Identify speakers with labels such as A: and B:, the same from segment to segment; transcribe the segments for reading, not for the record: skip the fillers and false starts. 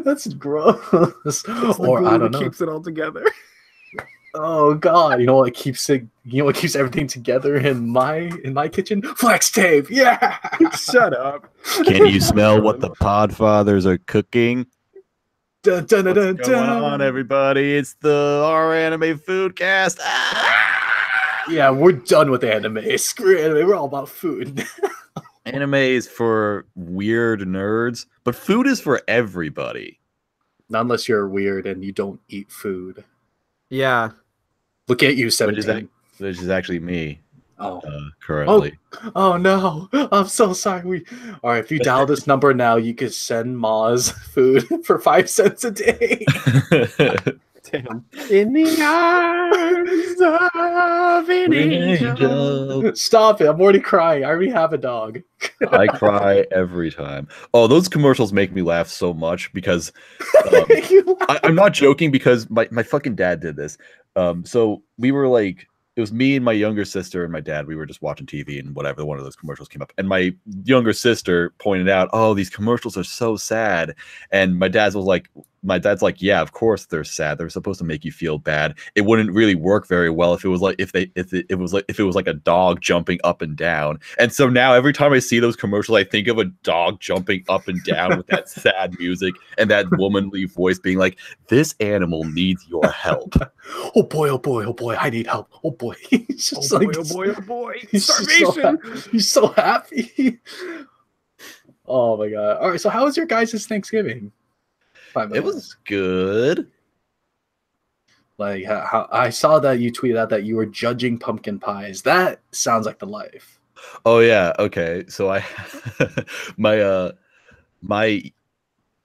A: That's gross.
B: It's the
A: Or
B: glue
A: I don't
B: that
A: know.
B: keeps it all together.
A: Oh God! You know what keeps it? You know what keeps everything together in my kitchen? Flex tape. Yeah.
B: Shut up.
C: Can you smell what the Podfathers are cooking?
A: Dun, dun, dun,
C: What's
A: dun,
C: going
A: dun.
C: on, everybody? It's the Our Anime Foodcast. Ah!
A: Yeah, we're done with anime. Screw anime. We're all about food.
C: Anime is for weird nerds, but food is for everybody.
A: Not unless you're weird and you don't eat food.
B: Yeah.
A: Look at you,
C: Which
A: 17.
C: is actually me
A: Oh.
C: currently.
A: Oh no! I'm so sorry. All right, if you dial this number now, you could send Maz food for 5 cents a day.
B: Damn. In the arms of an angel.
A: Stop it! I'm already crying. I already have a dog.
C: I cry every time. Oh, those commercials make me laugh so much because I'm not joking, because my fucking dad did this. So we were like, it was me and my younger sister and my dad. We were just watching TV and whatever, one of those commercials came up. And my younger sister pointed out, oh, these commercials are so sad. And my dad's like, yeah, of course they're sad. They're supposed to make you feel bad. It wouldn't really work very well if it was like if it was like a dog jumping up and down. And so now every time I see those commercials, I think of a dog jumping up and down with that sad music and that womanly voice being like, "This animal needs your help."
A: Oh boy! Oh boy! Oh boy! I need help! Oh boy! He's just
B: Oh boy, oh boy, oh boy.
A: He's
B: Starvation.
A: He's so happy. Oh my God! All right. So how was your guys' Thanksgiving?
C: It was good.
A: Like how I saw that you tweeted out that you were judging pumpkin pies. That sounds like the life.
C: Oh yeah, okay. So I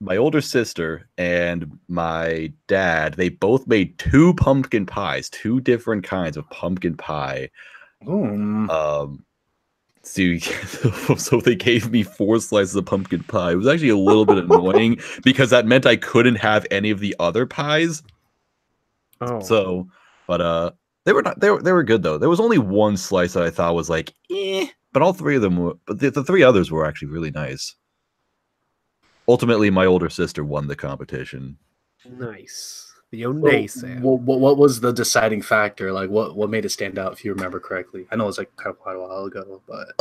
C: my older sister and my dad, they both made 2 pumpkin pies, 2 different kinds of pumpkin pie. So they gave me 4 slices of pumpkin pie. It was actually a little bit annoying because that meant I couldn't have any of the other pies.
B: Oh.
C: So, but they were good though. There was only 1 slice that I thought was like, but all 3 of them were. But the 3 others were actually really nice. Ultimately, my older sister won the competition.
B: Nice. The Onday
A: What was the deciding factor? Like what made it stand out, if you remember correctly? I know it was like quite a while ago, but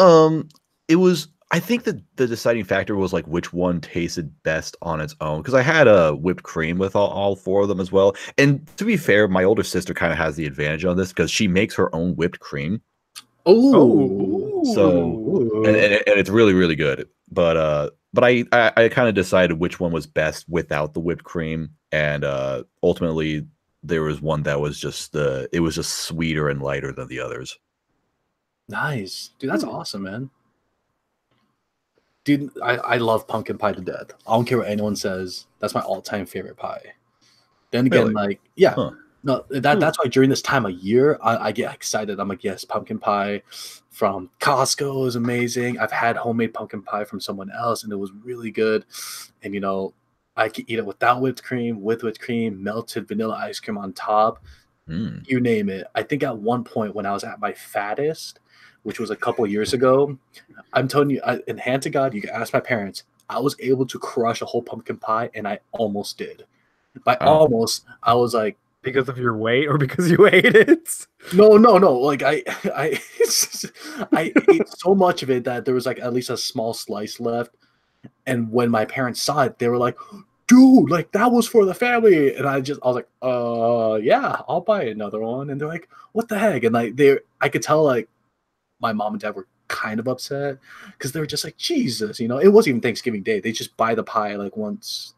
C: it was. I think that the deciding factor was like which one tasted best on its own, because I had a whipped cream with all 4 of them as well. And to be fair, my older sister kind of has the advantage on this because she makes her own whipped cream.
A: Oh,
C: so and it's really, really good. But I kind of decided which one was best without the whipped cream, and ultimately there was one that was just it was just sweeter and lighter than the others.
A: Nice, dude. That's awesome, man. Dude, I love pumpkin pie to death. I don't care what anyone says. That's my all-time favorite pie. Then again,
C: Really?
A: like, yeah. Huh. No, that's why during this time of year, I get excited. I'm like, yes, pumpkin pie from Costco is amazing. I've had homemade pumpkin pie from someone else, and it was really good. And, you know, I could eat it without whipped cream, with whipped cream, melted vanilla ice cream on top. You name it. I think at one point when I was at my fattest, which was a couple of years ago, I'm telling you, in hand to God, you can ask my parents, I was able to crush a whole pumpkin pie, and I almost did. By almost, I was like,
B: because of your weight or because you ate it?
A: No. Like I ate so much of it that there was like at least a small slice left. And when my parents saw it, they were like, dude, like that was for the family. And I was like, yeah, I'll buy another one. And they're like, what the heck? And like I could tell like my mom and dad were kind of upset because they were just like, Jesus, you know, it wasn't even Thanksgiving Day. They just buy the pie like once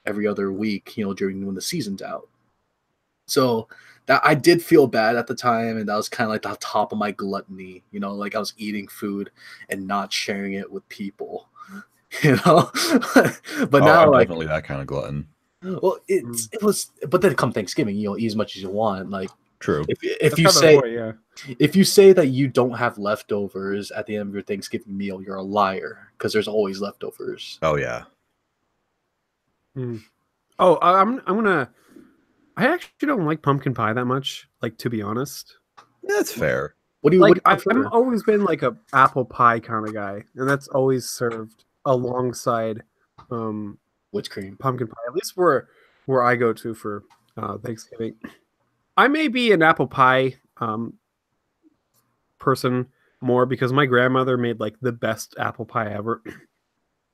A: every other week, you know, during when the season's out. So that I did feel bad at the time, and that was kind of like the top of my gluttony, you know, like I was eating food and not sharing it with people, you know. But now,
C: I'm
A: like,
C: definitely that kind of glutton.
A: Well, it was, but then come Thanksgiving, you know, eat as much as you want. Like,
C: true.
A: If you say if you say that you don't have leftovers at the end of your Thanksgiving meal, you're a liar because there's always leftovers.
C: Oh yeah.
B: Oh, I'm gonna. I actually don't like pumpkin pie that much, like, to be honest.
C: That's fair.
A: What do you
B: like? I've always been like a apple pie kind of guy, and that's always served alongside
A: Which cream?
B: Pumpkin pie. At least where I go to for Thanksgiving. I may be an apple pie person more because my grandmother made like the best apple pie ever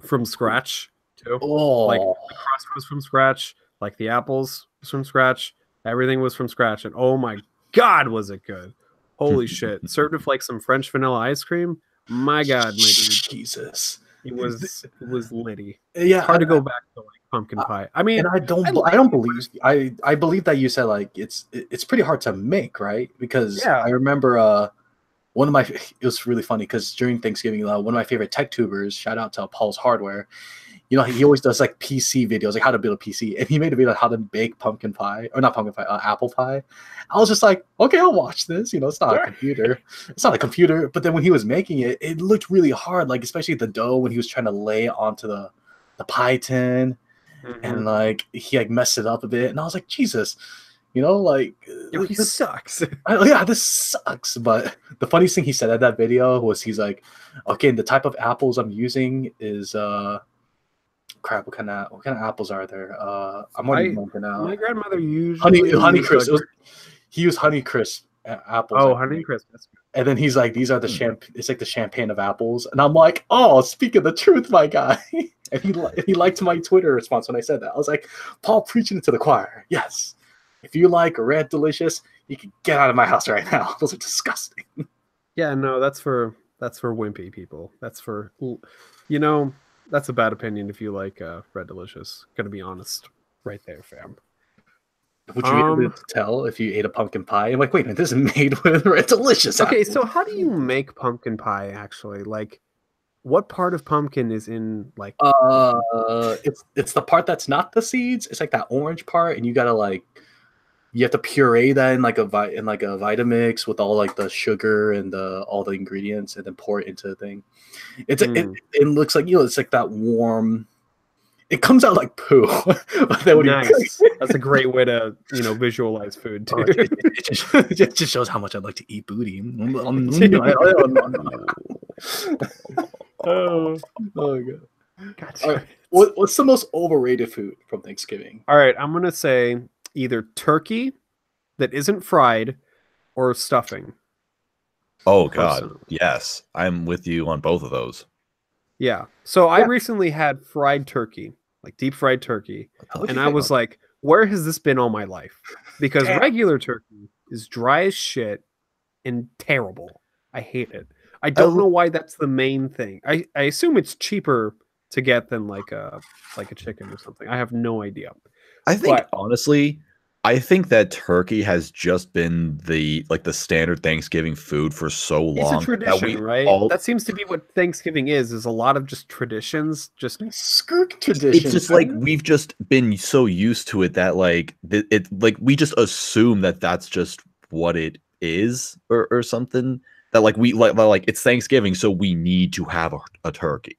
B: from scratch too. Like
A: Oh,
B: the crust was from scratch, like the apples was from scratch, everything was from scratch, and oh my god, was it good! Holy shit! Served with like some French vanilla ice cream. My god, my dude,
A: Jesus.
B: it was litty.
A: Yeah,
B: It's hard to go back to like pumpkin pie. I mean,
A: and I don't, I
B: like
A: don't
B: it, but
A: believe I believe that you said like it's pretty hard to make, right? Because
B: yeah.
A: I remember one of my it was really funny because during Thanksgiving, one of my favorite tech tubers, shout out to Paul's Hardware, he always does like PC videos, like how to build a PC, and he made a video on how to bake pumpkin pie, or not pumpkin pie, apple pie. I was just like, okay, I'll watch this. It's not a computer, it's not a computer. But then when he was making it, it looked really hard, like especially the dough when he was trying to lay it onto the pie tin, and like he like messed it up a bit, and I was like, Jesus, like
B: Yo, he sucks.
A: yeah, this sucks. But the funniest thing he said at that video was he's like, okay, and the type of apples I'm using is crap, what kind of apples are there? I'm already blanking out.
B: My grandmother usually
A: Honey
B: used,
A: Crisp.
B: like,
A: He used Honey Crisp apples.
B: oh, Honey Crisp. That's good.
A: And then he's like, these are the it's like the champagne of apples. And I'm like, oh, speaking the truth, my guy. And he liked my Twitter response when I said that. I was like, Paul preaching it to the choir. Yes. If you like Red Delicious, you can get out of my house right now. Those are disgusting.
B: Yeah, no, that's for wimpy people. That's for, that's a bad opinion if you like Red Delicious. Gonna be honest, right there, fam.
A: Would you be able to tell if you ate a pumpkin pie? I'm like, wait a minute, this is made with Red Delicious.
B: Okay,
A: apples.
B: so how do you make pumpkin pie actually? Like, what part of pumpkin is in like?
A: It's the part that's not the seeds. It's like that orange part, and you gotta like. You have to puree that in like a Vitamix with all like the sugar and all the ingredients, and then pour it into the thing. It looks like it's like that warm. It comes out like poo. But then
B: Nice. That's a great way to visualize food too.
A: It just shows how much I'd like to eat booty. Oh god.
B: Gotcha.
A: Right. What's the most overrated food from Thanksgiving?
B: All right, I'm gonna say either turkey that isn't fried or stuffing.
C: Oh god, yes, I'm with you on both of those.
B: Yeah. So I recently had fried turkey, like deep fried turkey, and I was like, where has this been all my life? Because regular turkey is dry as shit and terrible. I hate it. I don't know why that's the main thing. I assume it's cheaper to get than like a chicken or something. I have no idea.
C: I think honestly, I think that turkey has just been the standard Thanksgiving food for so long.
B: It's a tradition, right? That seems to be what Thanksgiving is a lot of just traditions. Just
A: skirt traditions.
C: It's just like we've just been so used to it that we just assume that that's just what it is or something. That like we like it's Thanksgiving, so we need to have a turkey.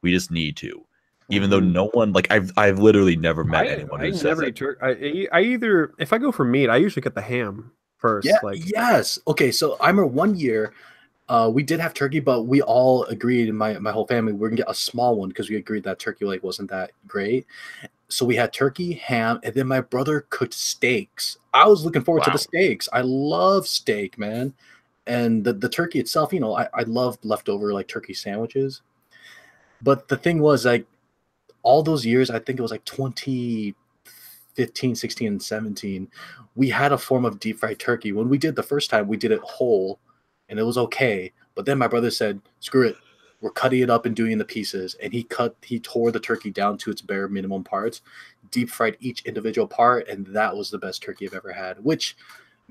C: We just need to. Even though no one I've literally never met anyone who says that.
B: I either if I go for meat, I usually get the ham first.
A: Yeah, yes. Okay, so I remember one year we did have turkey, but we all agreed in my whole family we're gonna get a small one because we agreed that turkey wasn't that great. So we had turkey, ham, and then my brother cooked steaks. I was looking forward to the steaks. I love steak, man. And the turkey itself, I love leftover like turkey sandwiches. But the thing was all those years, I think it was like 2015, 16, and 17, we had a form of deep fried turkey. When we did the first time, we did it whole, and it was okay. But then my brother said, screw it. We're cutting it up and doing the pieces. And he tore the turkey down to its bare minimum parts, deep fried each individual part, and that was the best turkey I've ever had, which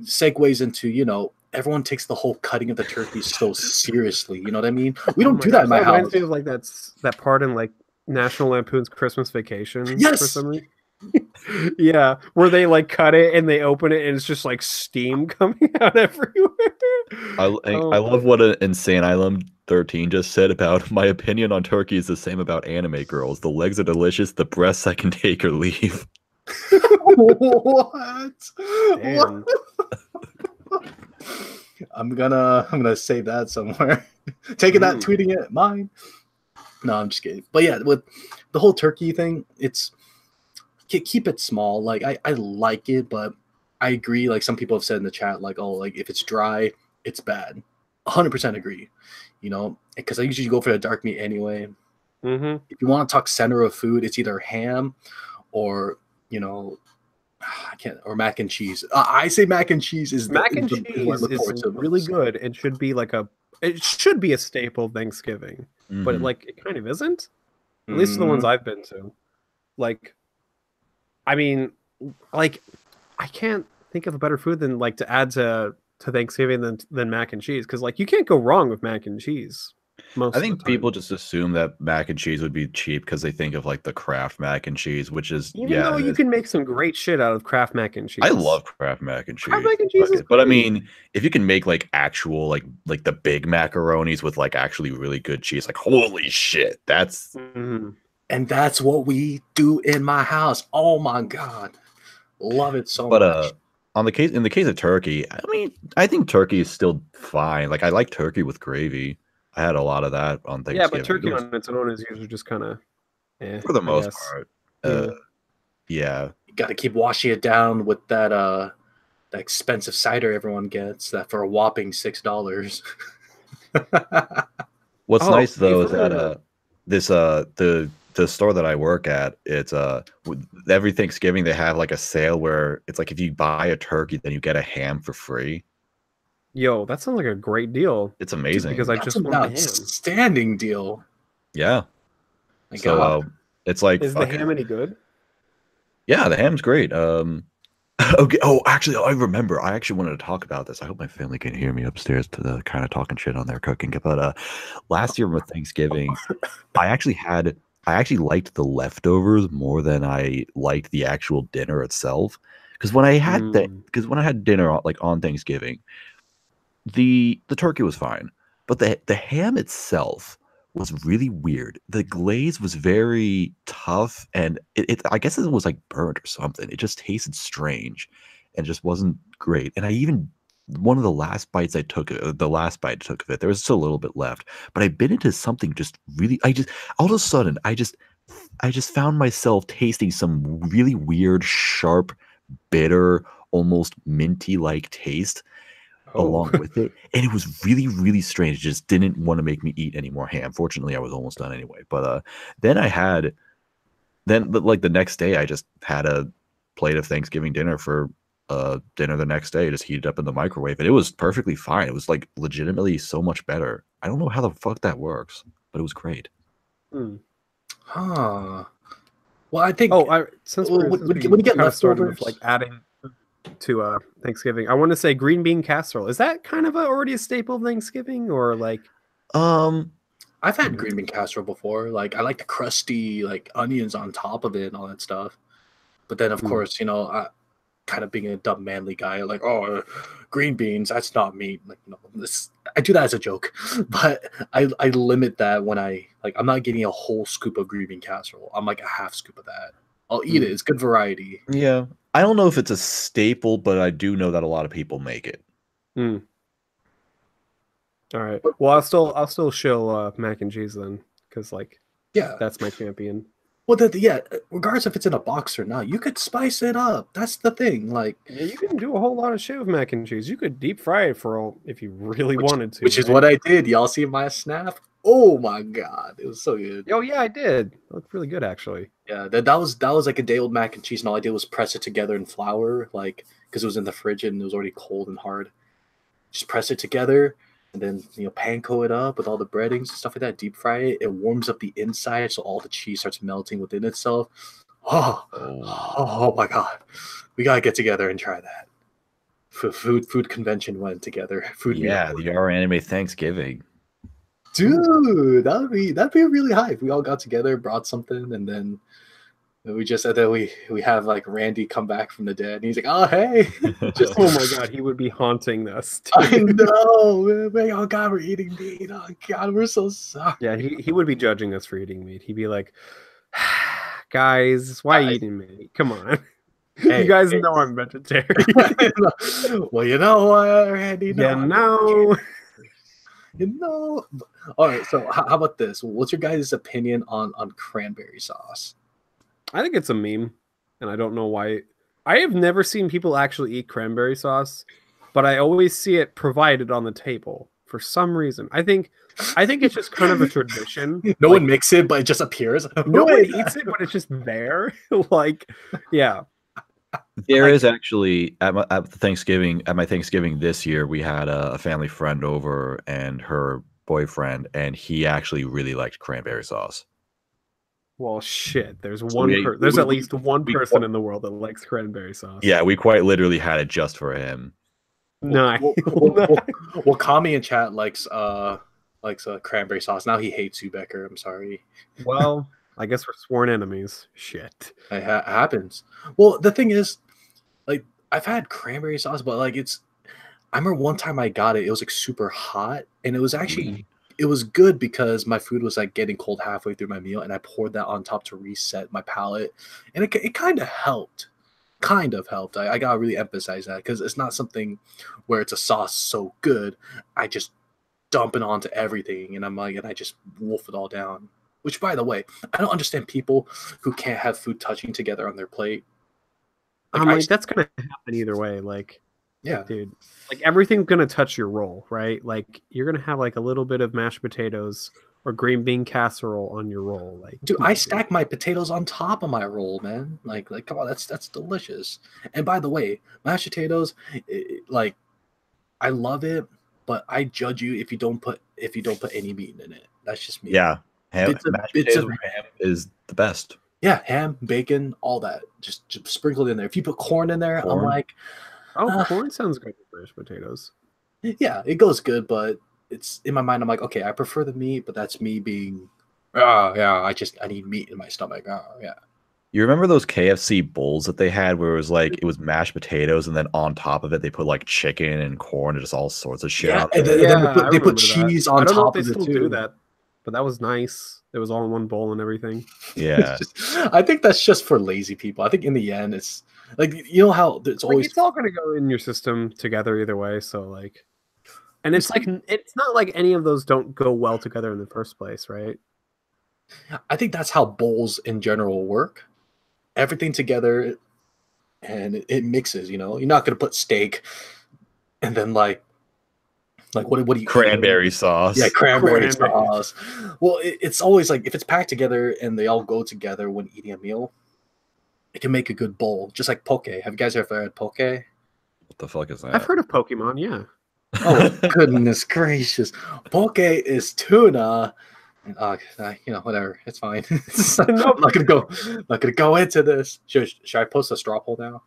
A: segues into, everyone takes the whole cutting of the turkey so seriously. You know what I mean? We don't do that in my house.
B: Reminds me of like that part in like National Lampoon's Christmas Vacation.
A: Yes.
B: For some reason. Yeah, where they like cut it and they open it and it's just like steam coming out everywhere.
C: I love what an Insane Island 13 just said about my opinion on turkey is the same about anime girls. The legs are delicious. The breasts I can take or leave.
A: What?
B: Damn.
A: I'm gonna save that somewhere. Taking that, tweeting it, mine. No, I'm just kidding. But yeah, with the whole turkey thing, it's keep it small. Like I like it, but I agree. Like some people have said in the chat, like, oh, like if it's dry, it's bad. 100% agree. You know, because I usually go for the dark meat anyway.
B: Mm-hmm.
A: If you want to talk center of food, it's either ham or, you know, I can't, or mac and cheese. I say mac and cheese is
B: Mac and cheese is really good. It should be a staple of Thanksgiving, but like it kind of isn't. At least the ones I've been to. Like, I mean, like I can't think of a better food than like to add to Thanksgiving than mac and cheese, because like you can't go wrong with mac and cheese.
C: I think people just assume that mac and cheese would be cheap because they think of like the Kraft mac and cheese, which is
B: even though you can make some great shit out of Kraft mac and cheese.
C: I love Kraft mac and cheese.
B: Kraft mac and cheese is
C: but I mean, if you can make like actual like the big macaronis with like actually really good cheese, like holy shit, that's
A: and that's what we do in my house. Oh my god, love it so much.
C: But in the case of turkey, I mean, I think turkey is still fine. Like I like turkey with gravy. I had a lot of that on Thanksgiving.
B: Yeah, but turkey on its own is usually just kind of,
C: for the most part. Yeah.
A: You got to keep washing it down with that expensive cider everyone gets that for a whopping $6.
C: What's nice though is that the store that I work at, it's every Thanksgiving they have like a sale where it's like if you buy a turkey, then you get a ham for free.
B: Yo, that sounds like a great deal.
C: It's amazing.
B: Because I just want
A: an outstanding deal.
C: Yeah. So it's like,
B: is the ham any good?
C: Yeah, the ham's great. Okay. Oh, actually, I remember. I actually wanted to talk about this. I hope my family can hear me upstairs to the kind of talking shit on their cooking. But last year with Thanksgiving, I actually liked the leftovers more than I liked the actual dinner itself. Because when I had dinner like on Thanksgiving, the turkey was fine, but the ham itself was really weird. The glaze was very tough, and it I guess it was like burnt or something. It just tasted strange and just wasn't great. And I even one of the last bites I took of it, there was still a little bit left, but I bit into something just really, all of a sudden I just found myself tasting some really weird, sharp, bitter, almost minty like taste along with it, and it was really, really strange. It just didn't want to make me eat any more ham. Fortunately, I was almost done anyway. But then like the next day, I just had a plate of Thanksgiving dinner for dinner the next day. Just heated up in the microwave, and it was perfectly fine. It was like legitimately so much better. I don't know how the fuck that works, but it was great.
A: Huh. Well, I think
B: since when you get leftovers, like adding to Thanksgiving, I want to say green bean casserole. Is that kind of already a staple of Thanksgiving, or like?
A: I've had green bean casserole before. Like I like the crusty like onions on top of it and all that stuff. But then of course, you know, I kind of being a dumb manly guy, like, oh, green beans, that's not meat. Like, no, I do that as a joke, but I limit that when I'm not getting a whole scoop of green bean casserole. I'm like a half scoop of that. I'll eat it. It's good variety.
C: Yeah. I don't know if it's a staple, but I do know that a lot of people make it.
B: All right. Well, I'll still show mac and cheese then, because like,
A: yeah,
B: that's my champion.
A: Well, regardless if it's in a box or not, you could spice it up. That's the thing. Like,
B: yeah, you can do a whole lot of shit with mac and cheese. You could deep fry it if you really wanted to.
A: Which is what I did. Y'all see my snap? Oh my god, it was so good.
B: Oh yeah, I did. It looked really good actually.
A: Yeah, that was like a day old mac and cheese, and all I did was press it together in flour, like because it was in the fridge and it was already cold and hard. Just press it together, and then panko it up with all the breadings and stuff like that. Deep fry it. It warms up the inside, so all the cheese starts melting within itself. Oh my god, we gotta get together and try that. Food convention went together.
B: Mm-hmm.
C: The Our Anime Thanksgiving.
A: Dude, that'd be really hype. We all got together, brought something, and then we just said that we have like Randy come back from the dead, and he's like, "Oh hey!"
B: Just oh my god, he would be haunting us. Too.
A: I know. Oh god, we're eating meat. Oh god, we're so sorry.
B: Yeah, he would be judging us for eating meat. He'd be like, "Guys, why are you eating meat? Come on." Hey, you guys know I'm vegetarian.
A: Well, you know what, Randy?
B: No.
A: All right, so how about this? What's your guys' opinion on cranberry sauce?
B: I think it's a meme, and I don't know why. I have never seen people actually eat cranberry sauce, but I always see it provided on the table for some reason. I think it's just kind of a tradition.
A: No one makes it, but it just appears.
B: No one eats it, but it's just there. Like, yeah.
C: There is actually at my Thanksgiving this year, we had a family friend over and her boyfriend, and he actually really liked cranberry sauce.
B: Well, shit. There's at least one person in the world that likes cranberry sauce.
C: Yeah, we quite literally had it just for him.
B: No.
A: Well, Kami in chat likes cranberry sauce. Now he hates you, Becker. I'm sorry.
B: Well, I guess we're sworn enemies. Shit.
A: It happens. Well, the thing is, like, I've had cranberry sauce, but like I remember one time I got it. It was like super hot, and it was actually it was good because my food was like getting cold halfway through my meal, and I poured that on top to reset my palate, and it kind of helped. Kind of helped. I gotta really emphasize that because it's not something where it's a sauce so good. I just dump it onto everything, and I just wolf it all down. Which, by the way, I don't understand people who can't have food touching together on their plate.
B: Like, that's gonna happen either way. Like,
A: yeah,
B: dude, like everything's gonna touch your roll, right? Like you're gonna have like a little bit of mashed potatoes or green bean casserole on your roll. Like,
A: dude, I stack my potatoes on top of my roll, man. Like, come on, that's delicious. And by the way, mashed potatoes, like, I love it, but I judge you if you don't put any meat in it. That's just me.
C: Yeah, mashed potatoes with ham is the best.
A: Yeah, ham, bacon, all that, just sprinkled in there. If you put corn in there, I'm like,
B: corn sounds good with mashed potatoes.
A: Yeah, it goes good, but it's in my mind. I'm like, okay, I prefer the meat, but that's me being, I need meat in my stomach. Yeah.
C: You remember those KFC bowls that they had where it was like it was mashed potatoes and then on top of it they put like chicken and corn and just all sorts of shit.
A: Yeah, and then they put cheese on top of it too. I don't know if they still do
B: that, but that was nice. It was all in one bowl and everything.
C: Yeah.
A: I think that's just for lazy people. I think in the end, it's like, you know how it's always...
B: It's all going to go in your system together either way. So like, and it's like, it's not like any of those don't go well together in the first place, right?
A: I think that's how bowls in general work. Everything together and it mixes, you know? You're not going to put steak and then like what do you
C: cranberry sauce?
A: Yeah, cranberry sauce. Well, it's always like if it's packed together and they all go together when eating a meal, it can make a good bowl. Just like poke. Have you guys ever had poke?
C: What the fuck is that?
B: I've heard of Pokemon. Yeah.
A: Oh goodness gracious! Poke is tuna. And, whatever. It's fine. I'm not gonna go into this. Should I post a straw poll now?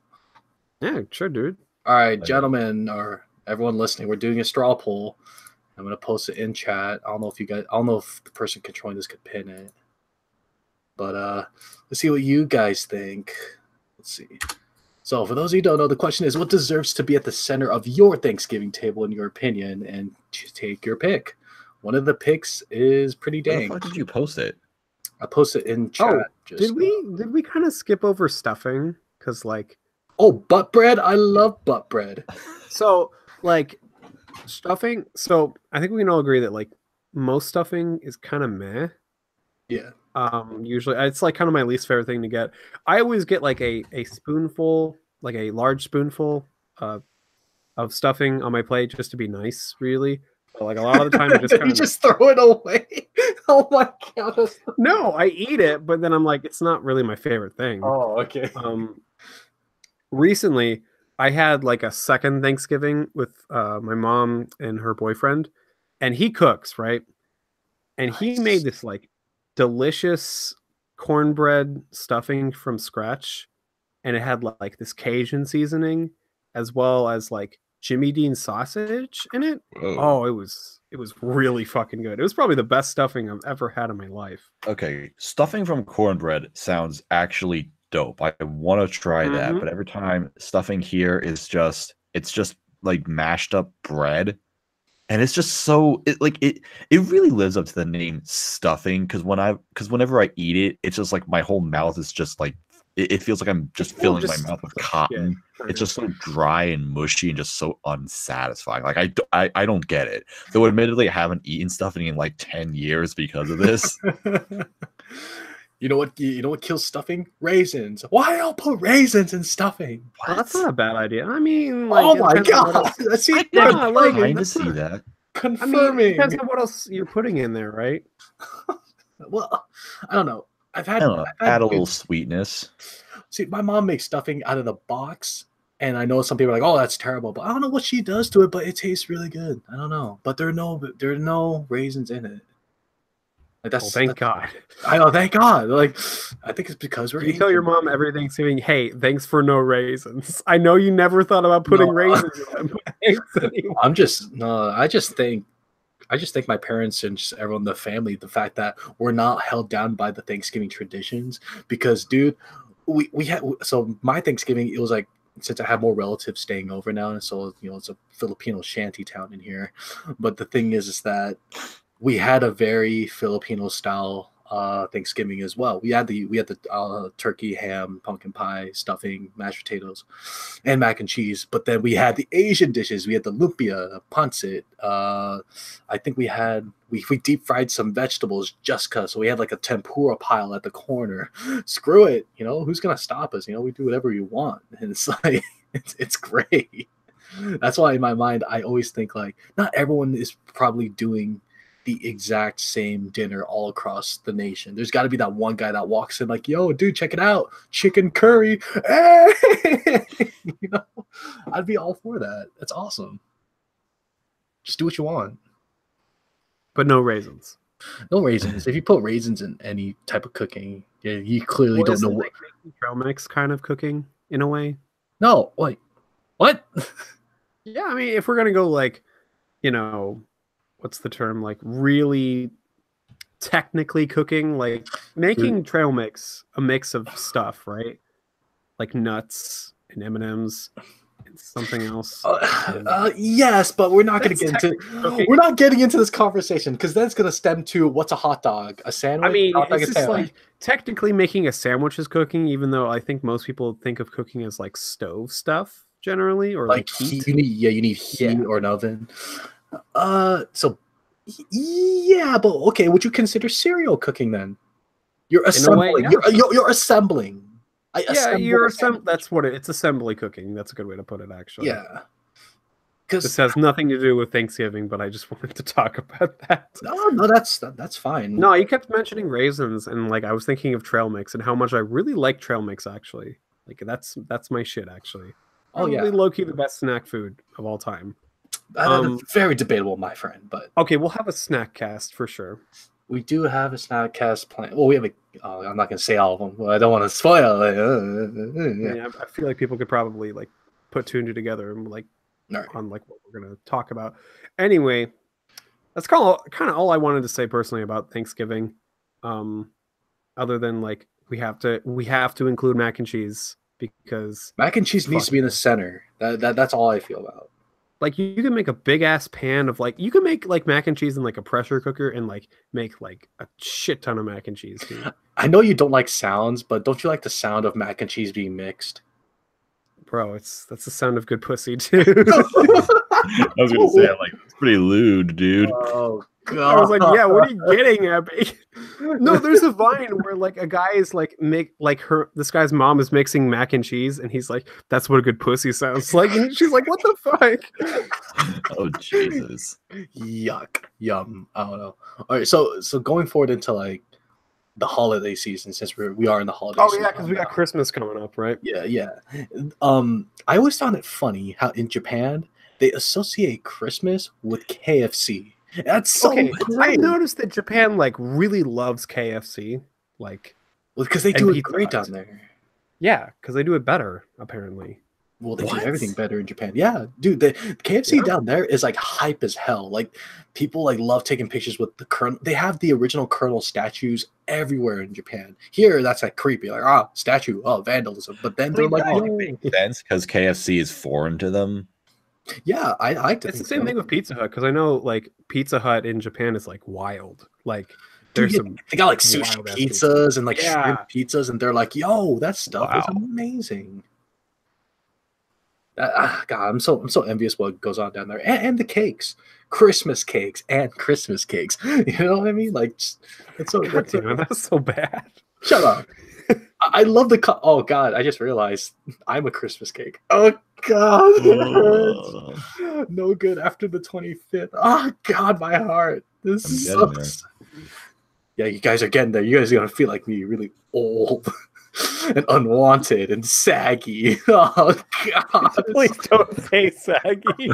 B: Yeah, sure, dude.
A: All right, gentlemen, or everyone listening, we're doing a straw poll. I'm gonna post it in chat. I don't know if the person controlling this could pin it, but let's see what you guys think. Let's see. So, for those of you who don't know, the question is, what deserves to be at the center of your Thanksgiving table, in your opinion? And take your pick. One of the picks is pretty dang.
C: Where the fuck did you post it?
A: I posted in chat.
B: Did we kind of skip over stuffing? Because like,
A: butt bread. I love butt bread.
B: So like stuffing. So I think we can all agree that like most stuffing is kind of meh.
A: Yeah.
B: Usually it's like kind of my least favorite thing to get. I always get like a spoonful, like a large spoonful of stuffing on my plate just to be nice, really. But like a lot of the time,
A: you just throw it away. Oh my god!
B: No, I eat it, but then I'm like, it's not really my favorite thing.
A: Oh, okay.
B: Recently, I had like a second Thanksgiving with my mom and her boyfriend, and he cooks, right? And nice. He made this like delicious cornbread stuffing from scratch, and it had like this Cajun seasoning as well as like Jimmy Dean sausage in it.
C: Whoa.
B: Oh, it was really fucking good. It was probably the best stuffing I've ever had in my life.
C: Okay, stuffing from cornbread sounds actually dope. I want to try that, but every time stuffing here is just like mashed up bread, and it's just so it really lives up to the name stuffing because whenever I eat it, it's just like my whole mouth is just like it feels like I'm just filling my mouth with cotton.
B: Shit.
C: It's just so dry and mushy and just so unsatisfying. Like I don't get it. Though admittedly, I haven't eaten stuffing in like 10 years because of this.
A: You know what? You know what kills stuffing? Raisins. Why don't put raisins in stuffing?
B: Well, that's not a bad idea. I mean, like,
A: oh my god!
C: See,
A: I
C: kind of see that.
A: Confirming.
B: I mean, it depends on what else you're putting in there, right?
A: Well, I don't know. I've had
C: add a little sweetness.
A: See, my mom makes stuffing out of the box, and I know some people are like, "Oh, that's terrible," but I don't know what she does to it, but it tastes really good. I don't know, but there are no raisins in it. Like
B: thank God.
A: I know, thank God. Like, I think it's because we're.
B: You tell your mom every Thanksgiving, "Hey, thanks for no raisins." I know you never thought about putting raisins in them.
A: I just think my parents and just everyone in the family, the fact that we're not held down by the Thanksgiving traditions, because, dude, we had, so my Thanksgiving, it was like, since I have more relatives staying over now, and so, you know, it's a Filipino shanty town in here. But the thing is that we had a very Filipino style Thanksgiving as well. We had the turkey, ham, pumpkin pie, stuffing, mashed potatoes, and mac and cheese. But then we had the Asian dishes. We had the lumpia, pancit. I think we deep fried some vegetables just cause. So we had like a tempura pile at the corner. Screw it, you know, who's gonna stop us? You know, we do whatever you want, and it's like it's great. That's why in my mind I always think like not everyone is probably doing the exact same dinner all across the nation. There's got to be that one guy that walks in like, "Yo, dude, check it out, chicken curry." Hey! You know, I'd be all for that. That's awesome. Just do what you want,
B: but no raisins.
A: No raisins. If you put raisins in any type of cooking, you clearly don't know what.
B: Trail mix kind of cooking in a way.
A: No, like what?
B: Yeah, I mean, if we're gonna go like, you know, what's the term? Like really technically cooking, like making trail mix a mix of stuff, right? Like nuts and M&Ms and something else.
A: Yes, but we're not going to get into. We're not getting into this conversation because then it's going to stem to what's a hot dog, a sandwich.
B: I mean,
A: hot dog,
B: it's just like technically making a sandwich is cooking, even though I think most people think of cooking as like stove stuff generally, or like heat.
A: You need heat or an oven. So yeah, but okay, would you consider cereal cooking then? You're assembling. In a way, yeah. You're assembling.
B: That's what it's assembly cooking. That's a good way to put it, actually.
A: Yeah.
B: This has nothing to do with Thanksgiving, but I just wanted to talk about that.
A: No, that's fine.
B: No, you kept mentioning raisins, and like I was thinking of trail mix and how much I really like trail mix. Actually, like that's my shit. Actually, probably low key the best snack food of all time.
A: Very debatable, my friend. But
B: okay, we'll have a snack cast for sure.
A: We do have a snack cast plan. Well, we have I'm not going to say all of them. Well, I don't want to spoil it.
B: Yeah, I feel like people could probably like put two and two together and like on like what we're going to talk about. Anyway, that's kind of all I wanted to say personally about Thanksgiving. Other than like we have to include mac and cheese because
A: mac and cheese needs to be in the center. That's all I feel about.
B: Like you can make a big ass pan of like you can make like mac and cheese in like a pressure cooker and like make like a shit ton of mac and cheese. Dude.
A: I know you don't like sounds, but don't you like the sound of mac and cheese being mixed?
B: Bro, that's the sound of good pussy too.
C: I was gonna say like it's pretty lewd, dude.
A: Oh God.
B: I was like, yeah, what are you getting at, me? No, there's a Vine where like a guy is like this guy's mom is mixing mac and cheese, and he's like, "That's what a good pussy sounds like," and she's like, "What the fuck?"
C: Oh Jesus!
A: Yuck, yum. I don't know. All right, so going forward into like the holiday season, since we are in the holiday.
B: Oh yeah, because we got Christmas coming up, right?
A: Yeah. I always found it funny how in Japan they associate Christmas with KFC. That's so
B: okay.
A: great.
B: I noticed that Japan like really loves KFC, like
A: because they do it great down there.
B: Yeah, because they do it better apparently.
A: Well, they do everything better in Japan. Yeah, dude, the KFC down there is like hype as hell. Like people like love taking pictures with the Colonel. They have the original Colonel statues everywhere in Japan. Here, that's like creepy, like statue, vandalism. But then they're like,
C: makes sense because KFC is foreign to them.
A: Yeah, I like to.
B: It's the same thing with Pizza Hut because I know like Pizza Hut in Japan is like wild. Like There's
A: Dude,
B: some
A: they got like sushi
B: wild-ass
A: pizzas and like
B: Yeah.
A: shrimp pizzas, and they're like, "Yo, that stuff is
B: Wow.
A: amazing." God, I'm so envious what goes on down there, and the cakes, Christmas cakes, and Christmas cakes. You know what I mean? Like, it's so.
B: God damn it, that's so bad.
A: Shut up. I love the. Oh God, I just realized I'm a Christmas cake. Oh God, it hurts. No good after the 25th. Oh God, my heart. This sucks. Yeah, you guys are getting there. You guys are gonna feel like me, really old and unwanted and saggy. Oh God!
B: Please don't say saggy.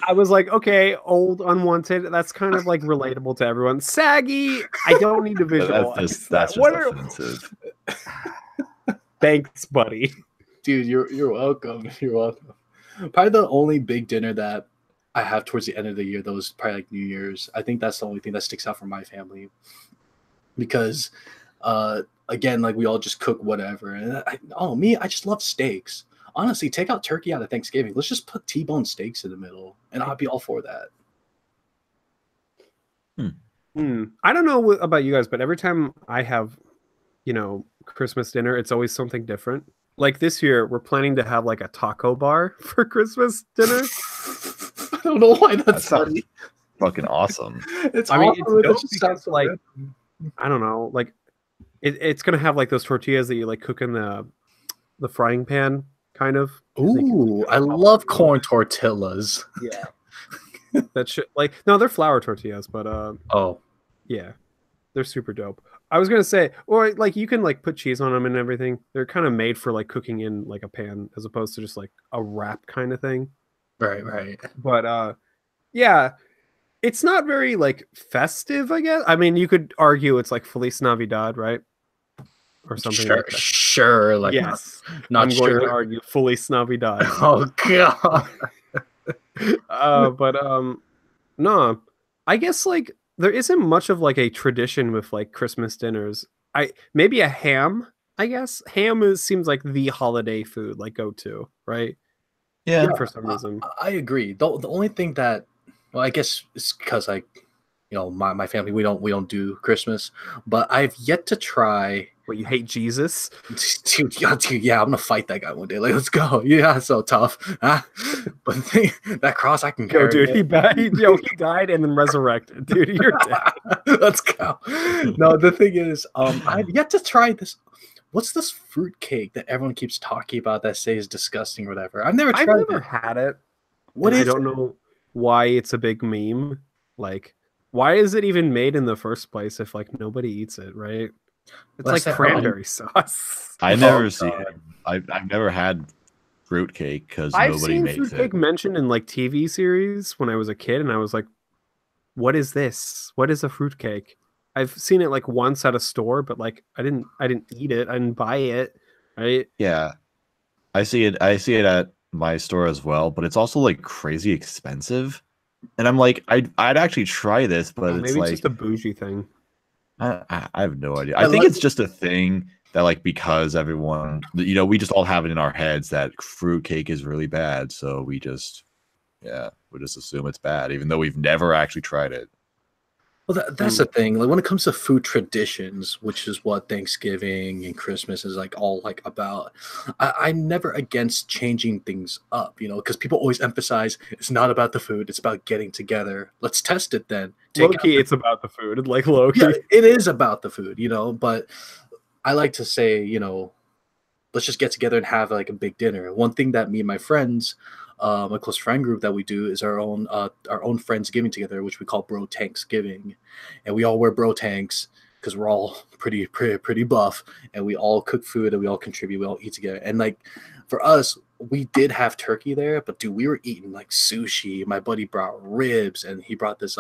B: I was like, okay, old, unwanted. That's kind of like relatable to everyone. Saggy, I don't need to visualize.
C: That's just offensive.
B: Thanks, buddy.
A: Dude, you're welcome. You're welcome. Probably the only big dinner that I have towards the end of the year, though, is probably like New Year's. I think that's the only thing that sticks out for my family. Because, again, like we all just cook whatever. And I just love steaks. Honestly, take out turkey out of Thanksgiving. Let's just put T-bone steaks in the middle, and I'd be all for that.
B: I don't know about you guys, but every time I have, Christmas dinner, it's always something different. Like this year, we're planning to have like a taco bar for Christmas dinner.
A: I don't know why that's funny.
C: Fucking awesome.
A: It's because,
B: like, I don't know, like it's gonna have like those tortillas that you like cook in the frying pan, kind of.
A: Ooh, I love corn tortillas.
B: Yeah. That shit, like, no, they're flour tortillas, but yeah, they're super dope. I was gonna say, or like you can like put cheese on them and everything. They're kind of made for like cooking in like a pan as opposed to just like a wrap kind of thing.
A: Right.
B: But yeah, it's not very like festive, I guess. I mean, you could argue it's like Feliz Navidad, right? Or something like that.
A: Sure, like
B: yes,
A: not
B: I'm
A: sure.
B: going to argue Feliz Navidad.
A: Oh God.
B: But no, I guess like there isn't much of like a tradition with like Christmas dinners. Maybe a ham. I guess ham seems like the holiday food, like go to, right?
C: Yeah,
B: for some reason.
A: I agree. The only thing that, well, I guess it's because like, my family we don't do Christmas, but I've yet to try.
B: What, you hate Jesus?
A: Dude, yeah, I'm gonna fight that guy one day. Like, let's go. Yeah, so tough. But that cross I can carry.
B: Dude, he died and then resurrected. Dude, you're dead.
A: Let's go. No, the thing is, I've yet to try this. What's this fruit cake that everyone keeps talking about that says disgusting or whatever? I've never
B: had it.
A: I
B: don't know why it's a big meme. Like, why is it even made in the first place if like nobody eats it, right? It's like cranberry sauce.
C: I never seen it. I've never had fruitcake because nobody makes it. I've seen fruitcake
B: mentioned in like TV series when I was a kid, and I was like, "What is this? What is a fruitcake?" I've seen it like once at a store, but like I didn't eat it. I didn't buy it. Right?
C: Yeah, I see it at my store as well, but it's also like crazy expensive. And I'm like, I'd actually try this, but
B: maybe it's just a bougie thing.
C: I have no idea. I think it's just a thing that like because everyone, we just all have it in our heads that fruitcake is really bad, so we just assume it's bad, even though we've never actually tried it.
A: Well, that's the thing. Like when it comes to food traditions, which is what Thanksgiving and Christmas is like all like about, I'm never against changing things up, because people always emphasize it's not about the food, it's about getting together. Let's test it then.
B: Low-key, it's about the food. Like low-key.
A: Yeah, it is about the food, but I like to say, let's just get together and have like a big dinner. One thing that me and my friends, a close friend group that we do is our own Friendsgiving together, which we call Bro Tanksgiving, and we all wear bro tanks because we're all pretty buff, and we all cook food and we all contribute, we all eat together. And like for us, we did have turkey there, but dude, we were eating like sushi. My buddy brought ribs, and he brought this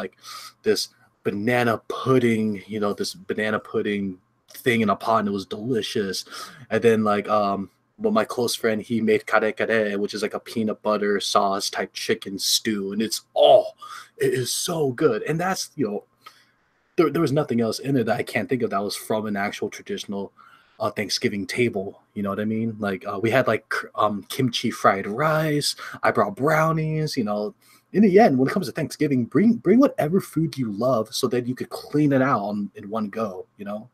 A: banana pudding, this banana pudding thing in a pot, and it was delicious. And then like well, my close friend, he made kare kare, which is like a peanut butter sauce type chicken stew, and it is so good. And that's there was nothing else in it that I can't think of that was from an actual traditional Thanksgiving table. You know what I mean? Like we had like kimchi fried rice. I brought brownies. in the end, when it comes to Thanksgiving, bring whatever food you love so that you could clean it out in one go. You know,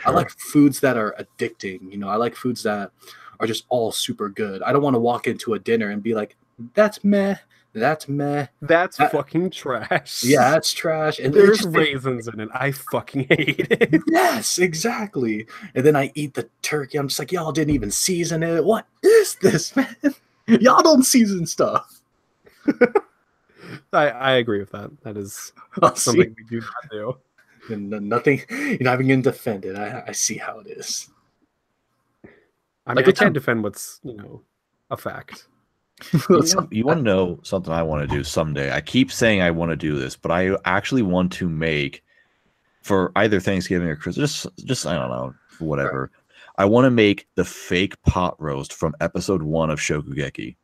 A: I like foods that are addicting. You know, I like foods that are just all super good. I don't want to walk into a dinner and be like, that's meh. That's meh.
B: That's fucking trash.
A: Yeah, that's trash. And
B: there's raisins in it. I fucking hate it.
A: Yes, exactly. And then I eat the turkey. I'm just like, y'all didn't even season it. What is this, man? Y'all don't season stuff.
B: I agree with that. That is something we do not do.
A: And nothing, you're not even going to defend it. I see how it is.
B: I mean, I can't defend what's, a fact.
C: You want to know something I want to do someday? I keep saying I want to do this, but I actually want to make, for either Thanksgiving or Christmas, just I don't know, whatever. I want to make the fake pot roast from episode 1 of Shokugeki.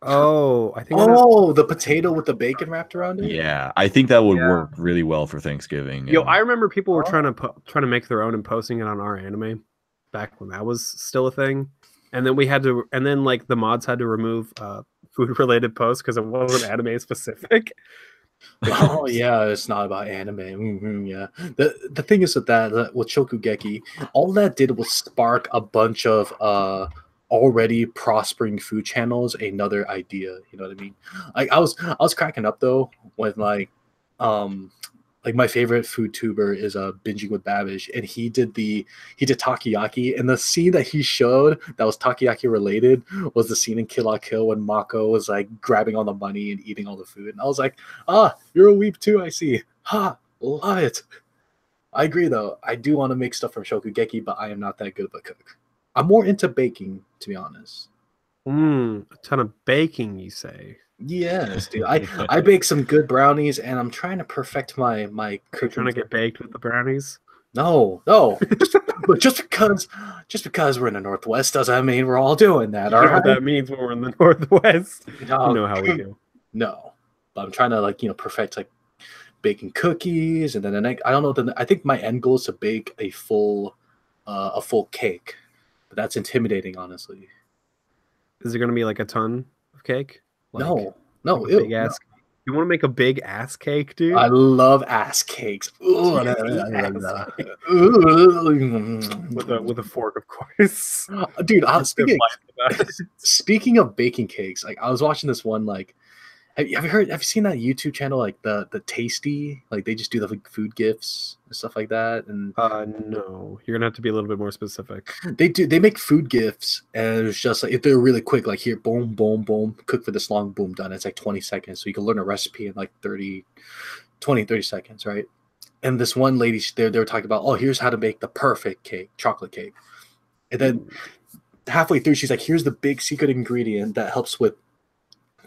B: Oh, I think.
A: The potato with the bacon wrapped around it.
C: Yeah, I think that would work really well for Thanksgiving.
B: Yo, I remember people were trying to make their own and posting it on our anime back when that was still a thing. And then the mods had to remove food related posts because it wasn't anime specific.
A: Oh yeah, it's not about anime. Mm-hmm, yeah, the thing is with Shokugeki, all that did was spark a bunch of already prospering food channels another idea. You know what I mean? Like I was cracking up though when like my favorite food tuber is Binging with Babish, and he did takoyaki, and the scene that he showed that was takoyaki related was the scene in Kill la Kill when Mako was like grabbing all the money and eating all the food, and I was like, you're a weeb too, I see. Love it. I agree though. I do want to make stuff from Shokugeki, but I am not that good of a cook. I'm more into baking, to be honest.
B: A ton of baking, you say?
A: Yes, dude. I bake some good brownies, and I'm trying to perfect my cooking.
B: Trying to get baked with the brownies?
A: No. But just because we're in the Northwest doesn't mean we're all doing that. All right?
B: What that means when we're in the Northwest.
A: No,
B: you know how we do.
A: No, but I'm trying to perfect like baking cookies, and then I don't know. I think my end goal is to bake a full cake, but that's intimidating, honestly.
B: Is it going to be like a ton of cake?
A: No.
B: Big ass. You want to make a big ass cake, dude?
A: I love ass cakes. Ooh,
B: with a fork, of course.
A: Dude, speaking of baking cakes, like I was watching this one, like have you seen that YouTube channel, like the Tasty, like they just do the food gifts and stuff like that? And
B: no, you're gonna have to be a little bit more specific.
A: They make food gifts, and it's just like if they're really quick, like here, boom, boom, boom, cook for this long, boom, done. It's like 20 seconds, so you can learn a recipe in like 30 seconds, right? And this one lady, they were talking about, here's how to make the perfect cake, chocolate cake, and then halfway through, she's like, here's the big secret ingredient that helps with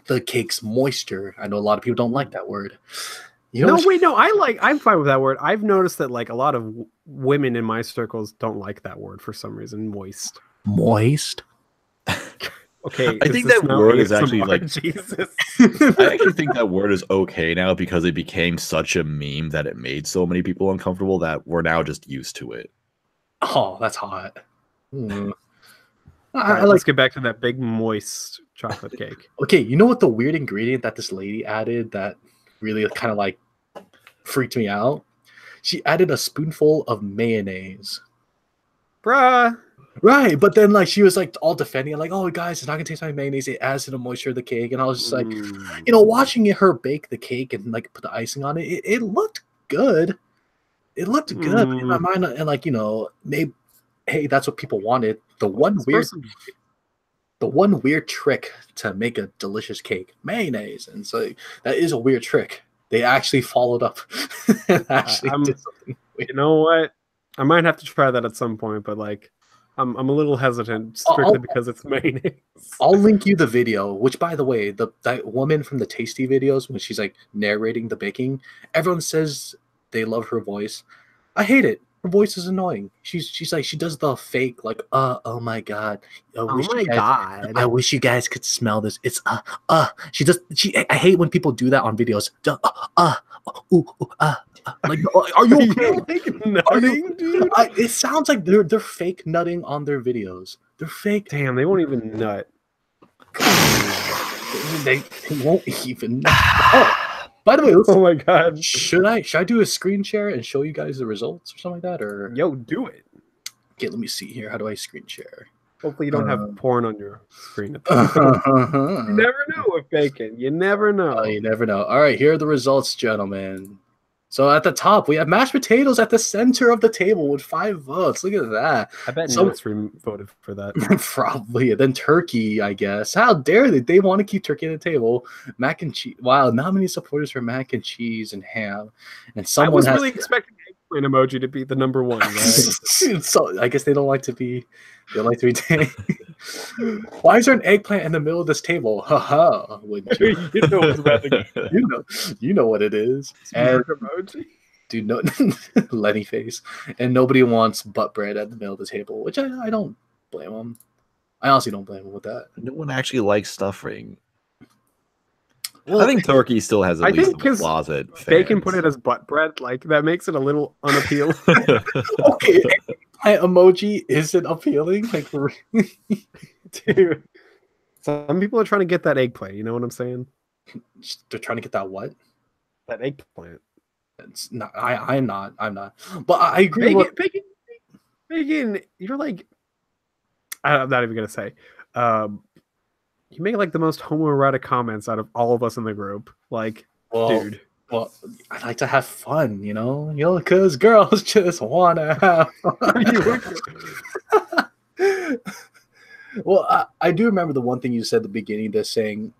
A: the cake's moisture. I know a lot of people don't like that word.
B: I'm fine with that word. I've noticed that like a lot of women in my circles don't like that word for some reason. Moist. Okay,
C: I think that word is actually like Jesus. I actually think that word is okay now because it became such a meme that it made so many people uncomfortable that we're now just used to it.
A: Oh, that's hot.
B: Let's get back to that big moist chocolate cake.
A: Okay, you know what the weird ingredient that this lady added that really kind of like freaked me out? She added a spoonful of mayonnaise.
B: Bruh.
A: Right, but then like she was like all defending it, like, oh guys, it's not gonna taste like mayonnaise, it adds to the moisture of the cake. And I was just like, watching her bake the cake and like put the icing on it, it looked good. It looked good in my mind, and like, maybe, hey, that's what people wanted. The one weird trick to make a delicious cake, mayonnaise, and so that is a weird trick. They actually followed up and actually did something weird.
B: You know what? I might have to try that at some point, but like, I'm a little hesitant strictly because it's mayonnaise.
A: I'll link you the video. Which, by the way, that woman from the Tasty videos when she's like narrating the baking, everyone says they love her voice. I hate it. Her voice is annoying. She's like, she does the fake like oh my god. I wish you guys could smell this. It's she does. I hate when people do that on videos. Like, are you okay?
B: Like nutting, dude?
A: It sounds like they're fake nutting on their videos. They're fake.
B: Damn, they won't even nut.
A: They won't even. Oh, by the way,
B: oh my god,
A: should I do a screen share and show you guys the results or something like that? Or
B: yo, do it.
A: Okay, let me see here. How do I screen share?
B: Hopefully, you don't have porn on your screen at the moment. You never know with bacon. You never know.
A: Oh, you never know. All right, here are the results, gentlemen. So at the top, we have mashed potatoes at the center of the table with 5 votes. Look at that.
B: I bet Newt voted for that.
A: Probably. And then turkey, I guess. How dare they? They want to keep turkey at the table. Mac and cheese. Wow, not many supporters for mac and cheese and ham. And someone
B: I was really expecting eggplant emoji to be the number 1, right?
A: So I guess they don't like to be. They like to be. Why is there an eggplant in the middle of this table? Haha. You?
B: You know what's about to go.
A: You know what it is. And
B: emoji.
A: Dude, no, Lenny face. And nobody wants butt bread at the middle of the table, which I don't blame them. I honestly don't blame them with that.
C: No one actually likes stuffing.
A: Well,
C: I think turkey still has at least a closet.
B: Bacon put it as butt bread, like that makes it a little unappealing.
A: Okay, emoji isn't appealing, like
B: dude. Some people are trying to get that eggplant. You know what I'm saying?
A: They're trying to get that what?
B: That eggplant.
A: It's not. I'm not. But I agree.
B: Bacon. You're like. I'm not even gonna say. You make like the most homoerotic comments out of all of us in the group. Like, dude.
A: Well, I like to have fun, because girls just want to have fun. Well, I do remember the one thing you said at the beginning, that's saying,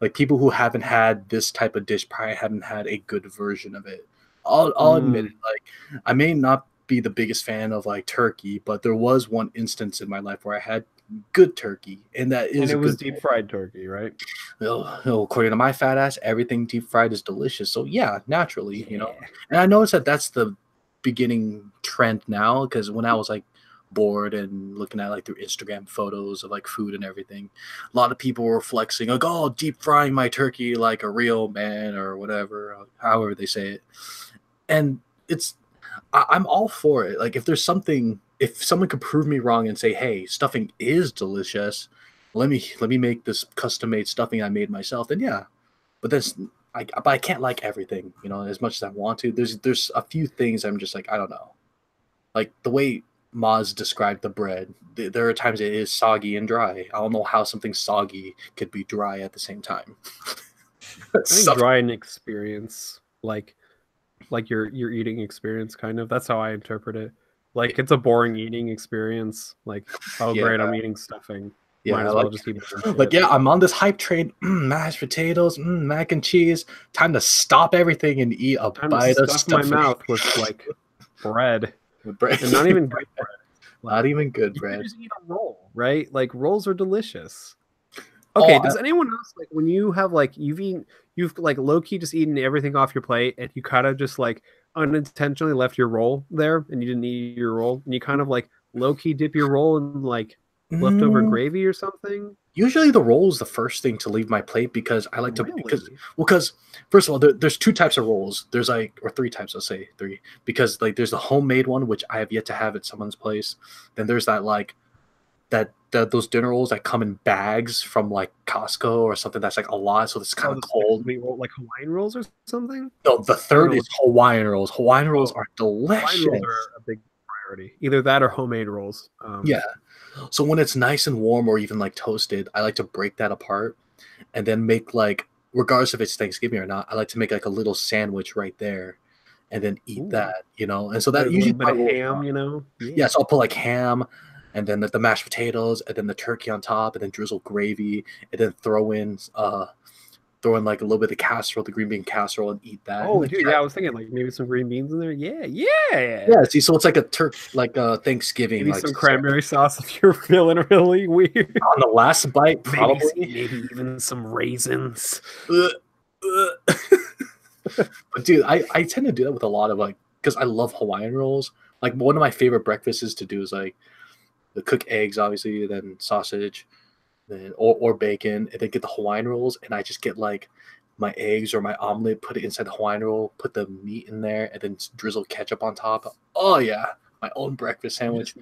A: like, people who haven't had this type of dish probably haven't had a good version of it. I'll admit it. Like, I may not be the biggest fan of like turkey, but there was one instance in my life where I had good turkey, and it
B: was deep fried turkey, right?
A: Well, according to my fat ass, everything deep fried is delicious. So yeah, naturally, And I noticed that that's the beginning trend now, because when I was like bored and looking at like through Instagram photos of like food and everything, a lot of people were flexing like, oh, deep frying my turkey like a real man or whatever, however they say it. And I'm all for it. Like, if someone could prove me wrong and say, hey, stuffing is delicious, let me make this custom made stuffing I made myself, then yeah. But I can't like everything, as much as I want to. There's a few things I'm just like, I don't know. Like the way Maz described the bread, there are times it is soggy and dry. I don't know how something soggy could be dry at the same time.
B: I think dry and experience, like your eating experience, kind of. That's how I interpret it. Like, it's a boring eating experience. Like, oh great, I'm eating stuffing.
A: Yeah,
B: might as well just eat it.
A: Like, yeah, I'm on this hype train. Mashed potatoes, mac and cheese. Time to stop everything and eat a bite of stuffing.
B: My mouth with like bread.
A: With bread,
B: and not even good bread.
A: Not even good bread.
B: You just eat a roll, right? Like, rolls are delicious. Okay, does anyone else, like, when you have like you've like low key just eaten everything off your plate, and you kind of just like unintentionally left your roll there, and you didn't eat your roll, and you kind of like low key dip your roll in like leftover gravy or something?
A: Usually the roll is the first thing to leave my plate, because I like to because first of all, there's 2 types of rolls. There's like, or 3 types, I'll say 3, because like there's the homemade one, which I have yet to have at someone's place. Then there's that like those dinner rolls that come in bags from like Costco or something, that's like a lot, so it's kind of cold.
B: Like Hawaiian rolls or something?
A: No, the third is Hawaiian rolls. Hawaiian rolls are delicious.
B: Hawaiian rolls are a big priority. Either that or homemade rolls.
A: Yeah. So when it's nice and warm or even like toasted, I like to break that apart and then make, like, regardless if it's Thanksgiving or not, I like to make like a little sandwich right there and then eat that, And so that usually
B: a ham,
A: Yeah, so I'll put like ham, and then the mashed potatoes, and then the turkey on top, and then drizzle gravy, and then throw in like a little bit of casserole, the green bean casserole, and eat that.
B: Oh, dude, yeah, I was thinking like maybe some green beans in there. Yeah.
A: See, so it's like a Thanksgiving.
B: Maybe
A: like
B: some cranberry sauce if you're feeling really weird.
A: On the last bite, probably.
B: Maybe even some raisins.
A: But dude, I tend to do that with a lot of like, because I love Hawaiian rolls. Like, one of my favorite breakfasts to do is like the cook eggs, obviously, then sausage, then or bacon, and then get the Hawaiian rolls, and I just get like my eggs or my omelet, put it inside the Hawaiian roll, put the meat in there, and then drizzle ketchup on top. Oh yeah, my own breakfast sandwich,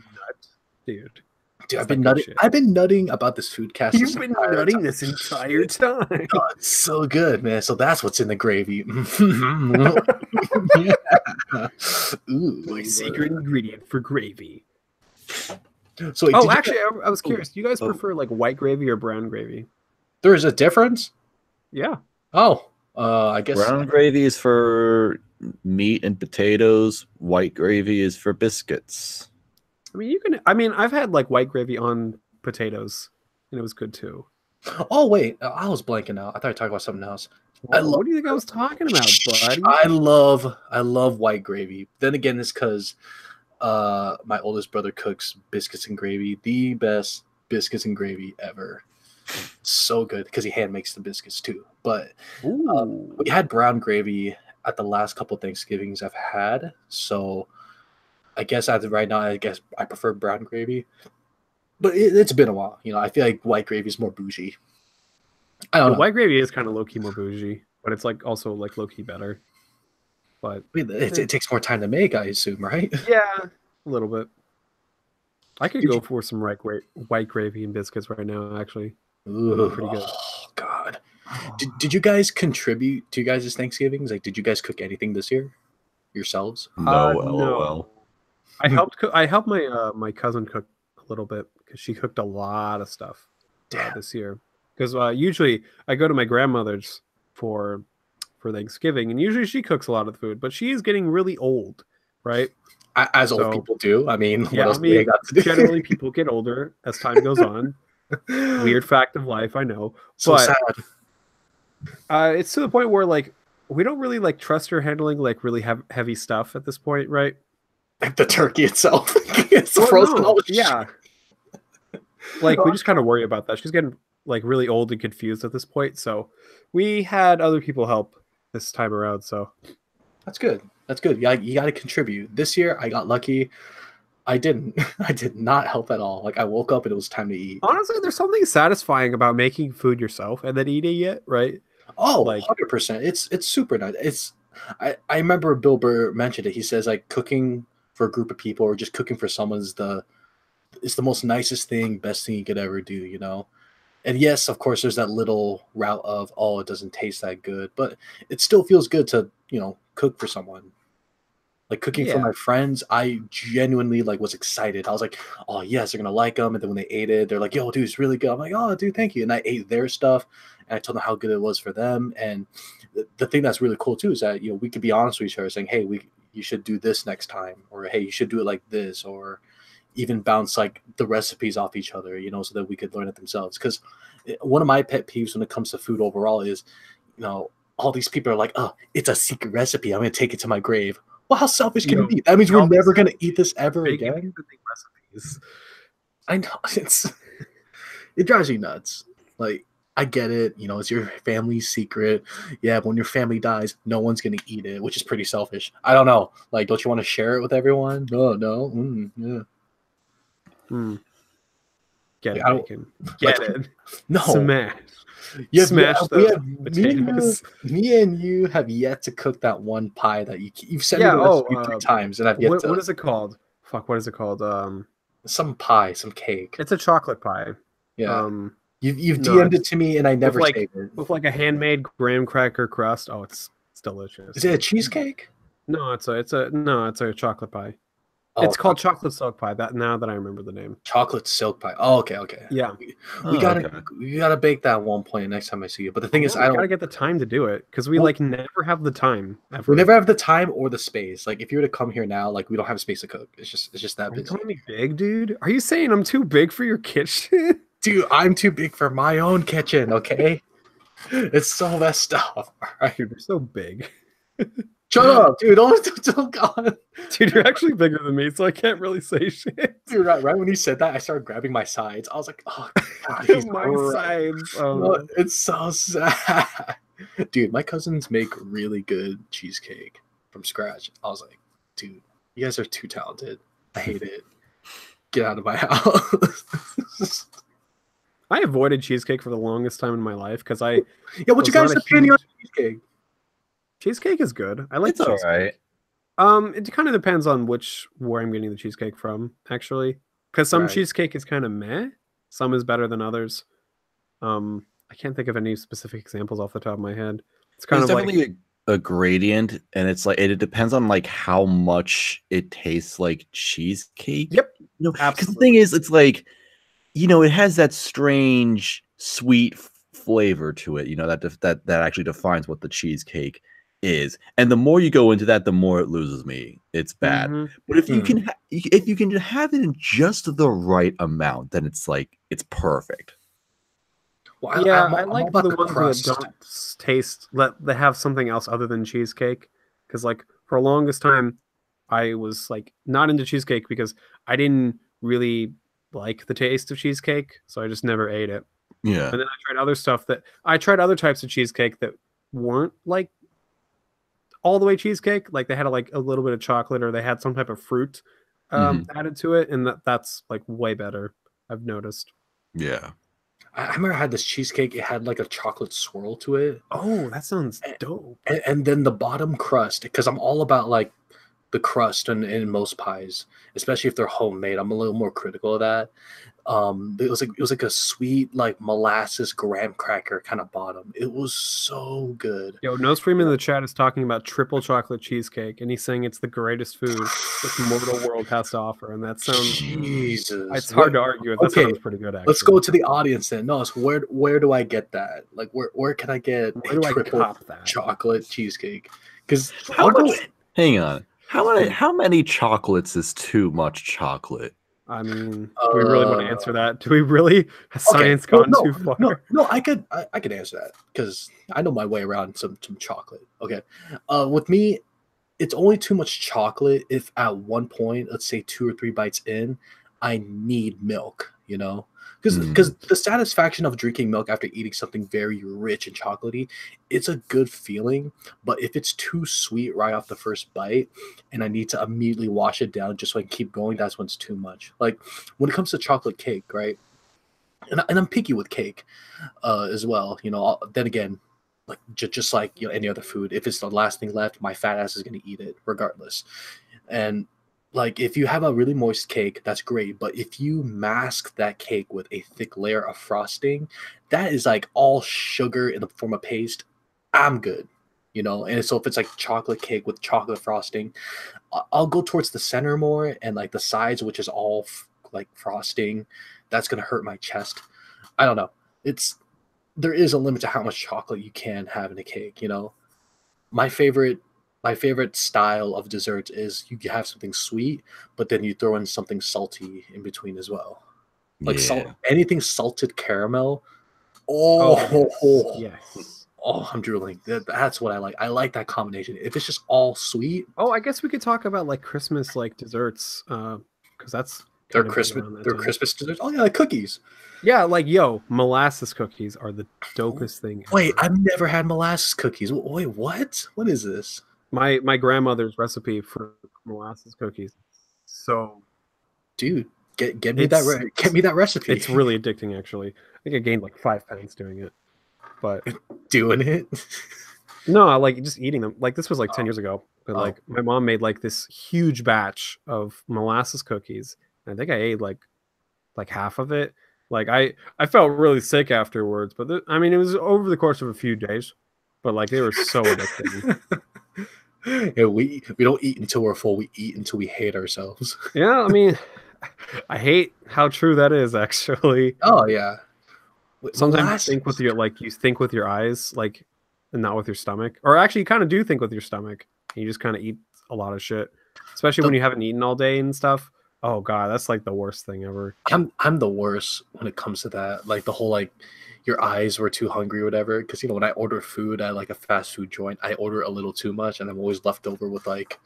B: dude.
A: Dude, I've been nutting about this Foodcast.
B: You've been nutting this entire time.
A: Oh, it's so good, man. So that's what's in the gravy. Yeah. Ooh,
B: my secret ingredient for gravy.
A: So wait,
B: actually, I was curious. Do you guys prefer like white gravy or brown gravy?
A: There is a difference?
B: Yeah.
A: Oh, I guess
C: brown gravy is for meat and potatoes. White gravy is for biscuits.
B: I mean, you can. I mean, I've had like white gravy on potatoes, and it was good too.
A: Oh wait, I was blanking out. I thought you were talking about something else.
B: What do you think I was talking about, buddy?
A: I love white gravy. Then again, it's because my oldest brother cooks biscuits and gravy, the best biscuits and gravy ever. So good because he hand makes the biscuits too. But we had brown gravy at the last couple Thanksgivings I've had. So I guess as of right now, I guess I prefer brown gravy. But it's been a while. You know, I feel like white gravy is more bougie. I don't know.
B: White gravy is kind of low key more bougie, but it's like also like low key better. But
A: it takes more time to make, I assume, right?
B: Yeah, a little bit. I could go for some white gravy and biscuits right now, actually.
A: Ooh,
B: pretty good.
A: Oh God! Did you guys contribute to you guys' Thanksgivings? Like, did you guys cook anything this year yourselves?
C: No,
B: no. I helped. I helped my cousin cook a little bit because she cooked a lot of stuff this year. Because usually I go to my grandmother's for Thanksgiving, and usually she cooks a lot of the food. But she is getting really old, right?
A: As old people do. I mean,
B: yeah,
A: what else do they got to do?
B: Generally, people get older as time goes on. Weird fact of life, I know.
A: So
B: but
A: sad.
B: It's to the point where like we don't really like trust her handling like really heavy stuff at this point, right?
A: Like the turkey itself, it's frozen.
B: No. Yeah. Like we just kind of worry about that. She's getting like really old and confused at this point, so we had other people help this time around. So
A: that's good. That's good. Yeah, you got to contribute. This year, I got lucky. I didn't. I did not help at all. Like I woke up and it was time to eat.
B: Honestly, there's something satisfying about making food yourself and then eating it, right?
A: Oh, like 100%. It's super nice. I remember Bill Burr mentioned it. He says like cooking for a group of people or just cooking for someone is the most nicest thing, best thing you could ever do, you know? And yes, of course, there's that little route of, oh, it doesn't taste that good, but it still feels good to, you know, cook for someone. Like cooking for my friends, I genuinely like was excited. I was like, oh yes, they're gonna like them. And then when they ate it, they're like, yo, dude, it's really good. I'm like, oh, dude, thank you. And I ate their stuff, and I told them how good it was for them. And the thing that's really cool too is that, you know, we could be honest with each other, saying, hey, you should do this next time, or hey, you should do it like this, or even bounce like the recipes off each other, you know, so that we could learn it themselves. Because one of my pet peeves when it comes to food overall is, you know, all these people are like, oh, it's a secret recipe. I'm going to take it to my grave. Well, how selfish can it be? That means we're never going to eat this ever again.
B: Recipes.
A: I know. It drives you nuts. Like, I get it. You know, it's your family's secret. Yeah, but when your family dies, no one's going to eat it, which is pretty selfish. I don't know. Like, don't you want to share it with everyone? No. Yeah.
B: Get it, bacon. Get it.
A: No.
B: Smash. Smash the potatoes.
A: Me and you have yet to cook that one pie that you've sent me the recipe 3 times, and I've yet to.
B: What is it called? Fuck, what is it called?
A: Some pie, some cake.
B: It's a chocolate pie.
A: Yeah. You've DM'd it to me, and I never saved it.
B: With like a handmade graham cracker crust. Oh, it's delicious.
A: Is it a cheesecake?
B: No, it's a chocolate pie. Oh, it's called chocolate silk pie. Now that I remember the name,
A: chocolate silk pie. Oh, okay.
B: Yeah,
A: we gotta bake that one point next time I see you. But the thing is, I don't
B: gotta get the time to do it because we like never have the time. Ever.
A: We never have the time or the space. Like if you were to come here now, like we don't have space to cook. It's just that busy.
B: Are you calling me big, dude? Are you saying I'm too big for your kitchen?
A: Dude, I'm too big for my own kitchen. Okay, it's so messed up. All right,
B: dude, you're so big.
A: Shut up, dude! Don't God.
B: Dude, you're actually bigger than me, so I can't really say shit.
A: Dude, right when you said that, I started grabbing my sides. I was like, "Oh God,
B: my sides!"
A: No, it's so sad, dude. My cousins make really good cheesecake from scratch. I was like, dude, you guys are too talented. I hate it. Get out of my house.
B: I avoided cheesecake for the longest time in my life because
A: what's your guys' opinion on cheesecake?
B: Cheesecake is good. I like
C: it's all right.
B: It kind of depends on where I'm getting the cheesecake from, actually. Because some
A: Right.
B: cheesecake is kind of meh. Some is better than others. I can't think of any specific examples off the top of my head. It's kind
C: There's
B: of like
C: definitely a gradient, and it's like it depends on like how much it tastes like cheesecake.
B: Yep,
C: You know, because the
B: absolutely.
C: thing is, it's like, you know, it has that strange sweet flavor to it. You know, that actually defines what the cheesecake is. And the more you go into that, the more it loses me. It's bad.
B: Mhm.
C: But if you can if you can have it in just the right amount, then it's like it's perfect.
A: Well,
B: Yeah,
A: I'm
B: I
A: all
B: like
A: about
B: the
A: the
B: ones that
A: crust.
B: don't taste. They have something else other than cheesecake. Because like for the longest time, I was like not into cheesecake because I didn't really like the taste of cheesecake, so I just never ate it.
C: Yeah.
B: And then I tried other types of cheesecake that weren't like all the way cheesecake. Like they had like a little bit of chocolate or they had some type of fruit added to it, and that's like way better. I've noticed.
C: Yeah.
A: I remember I had this cheesecake. It had like a chocolate swirl to it.
B: Oh, that sounds
A: And,
B: dope.
A: and then the bottom crust, because I'm all about like the crust in most pies, especially if they're homemade. I'm a little more critical of that. It was like a sweet like molasses graham cracker kind of bottom. It was so good.
B: Yo, Nose Freeman in the chat is talking about triple chocolate cheesecake, and he's saying it's the greatest food this mortal world has to offer, and that sounds.
A: Jesus,
B: It's hard to argue with. That
A: okay,
B: sounds pretty good, actually.
A: let's go to the audience then. No, where do I get that? Like where can I get
B: Where do I
A: triple
B: cop that?
A: chocolate cheesecake? Because
C: Hang on. How many chocolates is too much chocolate?
B: I mean, do we really want to answer that? Do we really? Has science
A: well,
B: gone too far?
A: No, I could answer that because I know my way around some chocolate. Okay, with me, it's only too much chocolate if at one point, let's say 2 or 3 bites in, I need milk. You know, because the satisfaction of drinking milk after eating something very rich and chocolatey, it's a good feeling. But if it's too sweet right off the first bite, and I need to immediately wash it down just so I can keep going, that's when it's too much. Like when it comes to chocolate cake, right? And I'm picky with cake as well. You know, then again, like just like any other food, if it's the last thing left, my fat ass is gonna eat it regardless. And like if you have a really moist cake, that's great. But if you mask that cake with a thick layer of frosting, that is like all sugar in the form of paste. I'm good. You know, and so if it's like chocolate cake with chocolate frosting, I'll go towards the center more, and like the sides, which is all like frosting, that's gonna hurt my chest. I don't know. There is a limit to how much chocolate you can have in a cake. You know, my favorite style of desserts is you have something sweet, but then you throw in something salty in between as well. Like anything salted caramel.
B: Yes.
A: Oh, I'm drooling. That's what I like. I like that combination. If it's just all sweet.
B: Oh, I guess we could talk about like Christmas like desserts, because that's
A: they're Christmas desserts. Oh yeah, like cookies.
B: Yeah, like molasses cookies are the dopest thing ever.
A: Wait, I've never had molasses cookies. Wait, what? What is this?
B: My grandmother's recipe for molasses cookies. So,
A: dude, get me that recipe.
B: It's really addicting, actually. I think I gained like 5 pounds doing it. But
A: doing it?
B: No, like just eating them. Like this was like 10 years ago. But like my mom made like this huge batch of molasses cookies. And I think I ate like half of it. Like I felt really sick afterwards, but I mean it was over the course of a few days. But like they were so addicting.
A: Yeah, we don't eat until we're full. We eat until we hate ourselves.
B: Yeah, I mean, I hate how true that is. Actually.
A: Oh yeah.
B: Sometimes you think with your eyes, like, and not with your stomach. Or actually, you kind of do think with your stomach. And you just kind of eat a lot of shit, especially when you haven't eaten all day and stuff. Oh god, that's like the worst thing ever.
A: I'm the worst when it comes to that. Like the whole like your eyes were too hungry or whatever. Because when I order food at like a fast food joint, I order a little too much, and I'm always left over with like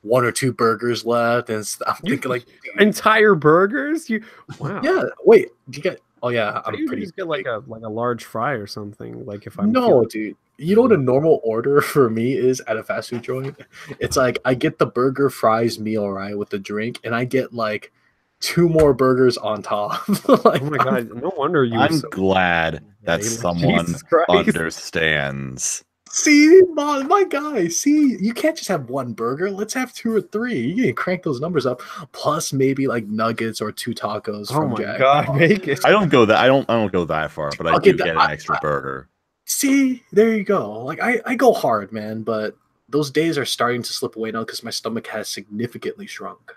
A: 1 or 2 burgers left, and I'm thinking like
B: entire burgers. Wow.
A: Yeah. Wait. Do you get? Oh yeah. I'm pretty.
B: Just get like a large fry or something. Like if
A: I'm dude. You know what a normal order for me is at a fast food joint? It's like I get the burger fries meal right with the drink, and I get like 2 more burgers on top.
B: Like, oh my god! No wonder you.
C: I'm glad that someone understands.
A: See, my guy. See, you can't just have one burger. Let's have 2 or 3. You can crank those numbers up. Plus, maybe like nuggets or 2 tacos from
B: my
A: Jack.
B: God, make it.
C: I don't go that. I don't go that far, but I do get an extra burger.
A: See, there you go. Like I go hard, man. But those days are starting to slip away now because my stomach has significantly shrunk.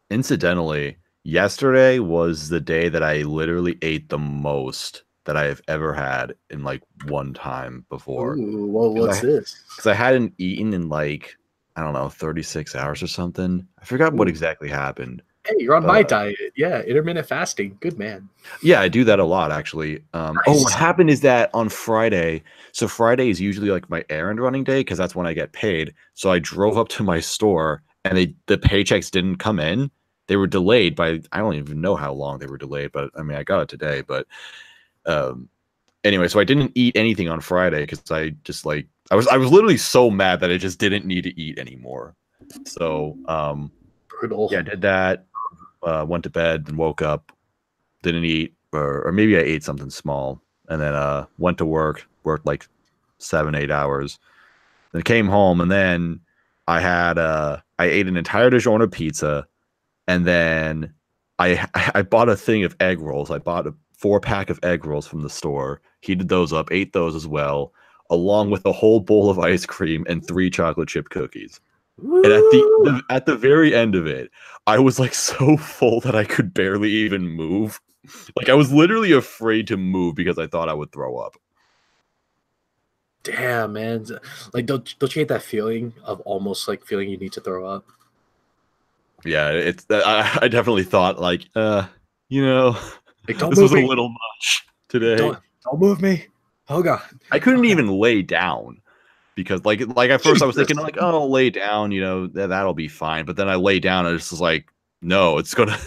C: Incidentally, yesterday was the day that I literally ate the most that I have ever had in like one time before.
A: Ooh, well, what's this?
C: Because I hadn't eaten in like, I don't know, 36 hours or something. I forgot what exactly happened.
A: Hey, you're on my diet. Yeah, intermittent fasting. Good man.
C: Yeah, I do that a lot, actually.
A: Nice.
C: Oh, what happened is that on Friday, so Friday is usually like my errand running day because that's when I get paid. So I drove up to my store and the paychecks didn't come in. They were delayed by, I don't even know how long they were delayed, but I mean, I got it today. But anyway, so I didn't eat anything on Friday because I just like, I was literally so mad that I just didn't need to eat anymore. So,
A: brutal.
C: Yeah, I did that. Went to bed and woke up, didn't eat, or maybe I ate something small, and then went to worked like 7-8 hours, then came home, and then I ate an entire DiGiorno pizza, and then I bought a thing of egg rolls. I bought a 4-pack of egg rolls from the store, heated those up, ate those as well, along with a whole bowl of ice cream and 3 chocolate chip cookies. Woo! And at the very end of it, I was like so full that I could barely even move. Like I was literally afraid to move because I thought I would throw up.
A: Damn, man! Like, don't you hate that feeling of almost like feeling you need to throw up?
C: Yeah, it's. I definitely thought like, like, this was a little much today.
A: Don't move me. Oh God!
C: I couldn't even lay down. Because like at first I was thinking like, oh, I'll lay down, that'll be fine. But then I lay down and it's just like, no, it's gonna.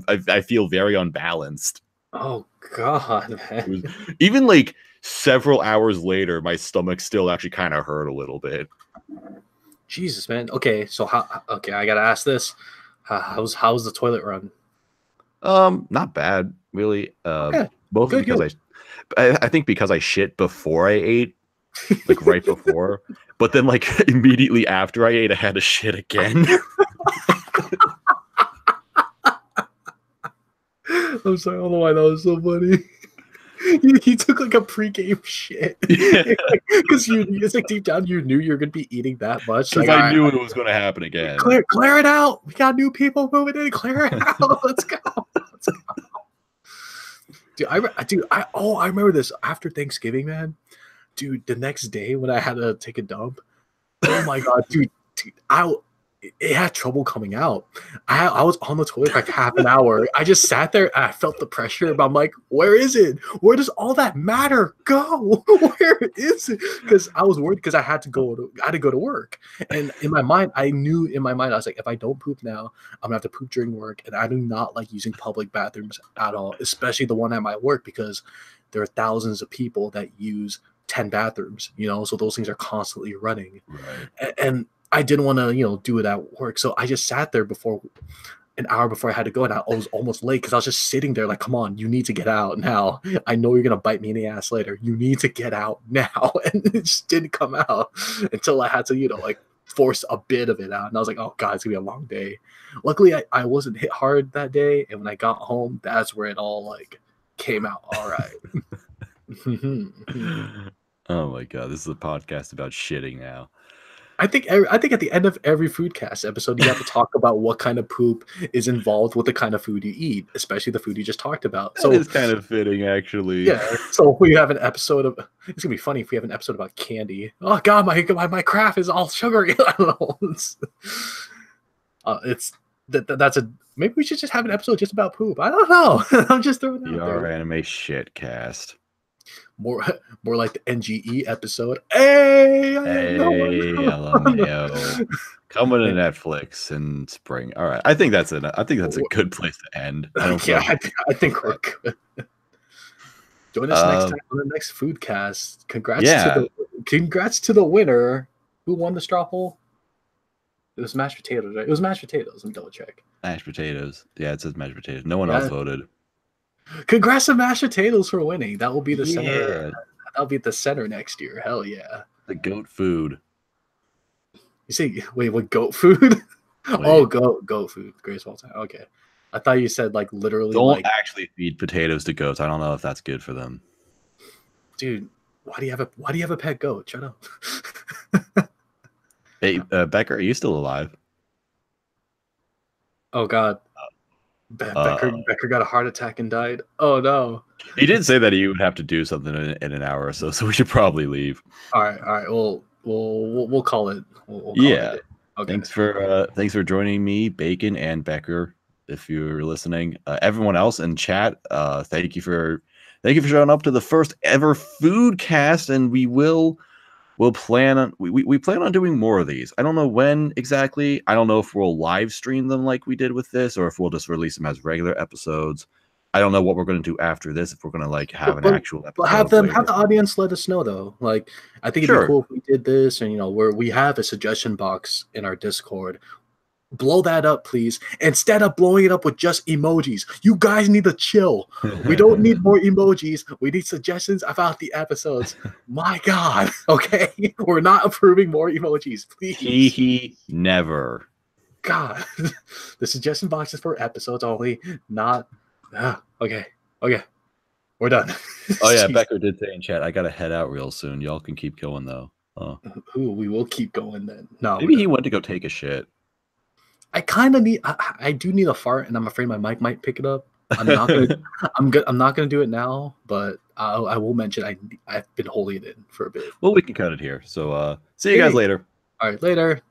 C: I feel very unbalanced.
A: Oh God, man!
C: Even like several hours later, my stomach still actually kind of hurt a little bit.
A: Jesus, man. Okay, so okay, I gotta ask this: how's the toilet run?
C: Not bad, really.
A: Okay.
C: Mostly because I think because I shit before I ate. Like right before, but then like immediately after I ate, I had to shit again.
A: I'm sorry, I don't know why that was so funny. He took like a pre-game shit because it's like deep down you knew you were gonna be eating that much.
C: Because
A: like,
C: I knew it was gonna happen again.
A: Clear it out. We got new people moving in. Clear it out. Let's go. Dude, I remember this after Thanksgiving, man. Dude, the next day when I had to take a dump, oh my God, dude, it had trouble coming out. I was on the toilet for like half an hour. I just sat there and I felt the pressure, but I'm like, where is it? Where does all that matter go? Where is it? Because I was worried because I had to go to work. And in my mind, I was like, if I don't poop now, I'm gonna have to poop during work. And I do not like using public bathrooms at all, especially the one at my work, because there are thousands of people that use 10 bathrooms, so those things are constantly running.
C: Right.
A: And I didn't want to, do it at work. So I just sat there an hour before I had to go, and I was almost late because I was just sitting there like, come on, you need to get out now. I know you're going to bite me in the ass later. You need to get out now. And it just didn't come out until I had to, force a bit of it out. And I was like, oh God, it's going to be a long day. Luckily, I wasn't hit hard that day. And when I got home, that's where it all came out. All right.
C: Oh my God, this is a podcast about shitting now.
A: I think at the end of every Foodcast episode, you have to talk about what kind of poop is involved with the kind of food you eat, especially the food you just talked about.
C: So it's kind of fitting, actually.
A: Yeah. So we have an episode of. It's gonna be funny if we have an episode about candy. Oh God, my craft is all sugary. I don't know. That's a. Maybe we should just have an episode just about poop. I don't know. I'm just throwing it out there.
C: Anime shit cast.
A: More like the NGE episode. Hey,
C: LMAO. Coming to Netflix in spring. All right, I think that's it. I think that's a good place to end.
A: I think we're good. Join us next time on the next Foodcast. Congrats to the winner. Who won the straw poll? It was mashed potatoes, right? It was mashed potatoes. Let me double check.
C: Mashed potatoes. Yeah, it says mashed potatoes. No one else voted.
A: Congrats to mashed potatoes for winning. That will be the center. That'll be at the center next year. Hell yeah.
C: The goat food.
A: You say, wait, what, goat food? Oh, goat food. Greatest of all time. Okay. I thought you said like literally.
C: Don't actually feed potatoes to goats. I don't know if that's good for them.
A: Dude, why do you have a pet goat? Shut up.
C: Hey, Becker, are you still alive?
A: Oh God. Becker got a heart attack and died. Oh no.
C: He did say that he would have to do something in an hour or so, so we should probably leave.
A: All right. We'll call it. We'll call
C: Yeah.
A: it. Okay.
C: Thanks for joining me, Bacon and Becker. If you're listening, everyone else in chat, thank you for showing up to the first ever Foodcast, and we'll plan on doing more of these. I don't know when exactly. I don't know if we'll live stream them like we did with this, or if we'll just release them as regular episodes. I don't know what we're going to do after this, if we're going to like have an actual episode.
A: But have the audience let us know though. Like, I think it'd be cool if we did this, and where we have a suggestion box in our Discord. Blow that up, please. Instead of blowing it up with just emojis, you guys need to chill. We don't need more emojis. We need suggestions about the episodes. My God. Okay, we're not approving more emojis, please.
C: He never.
A: God, the suggestion box is for episodes only, not. Okay, we're done.
C: Oh yeah, Becker did say in chat, I gotta head out real soon. Y'all can keep going though.
A: We will keep going then. No,
C: maybe he went to go take a shit.
A: I kind of need. I do need a fart, and I'm afraid my mic might pick it up. I'm not gonna. I'm not gonna do it now, but I will mention I've been holding it in for a bit.
C: Well, we can cut it here. So see you guys later.
A: All right, later.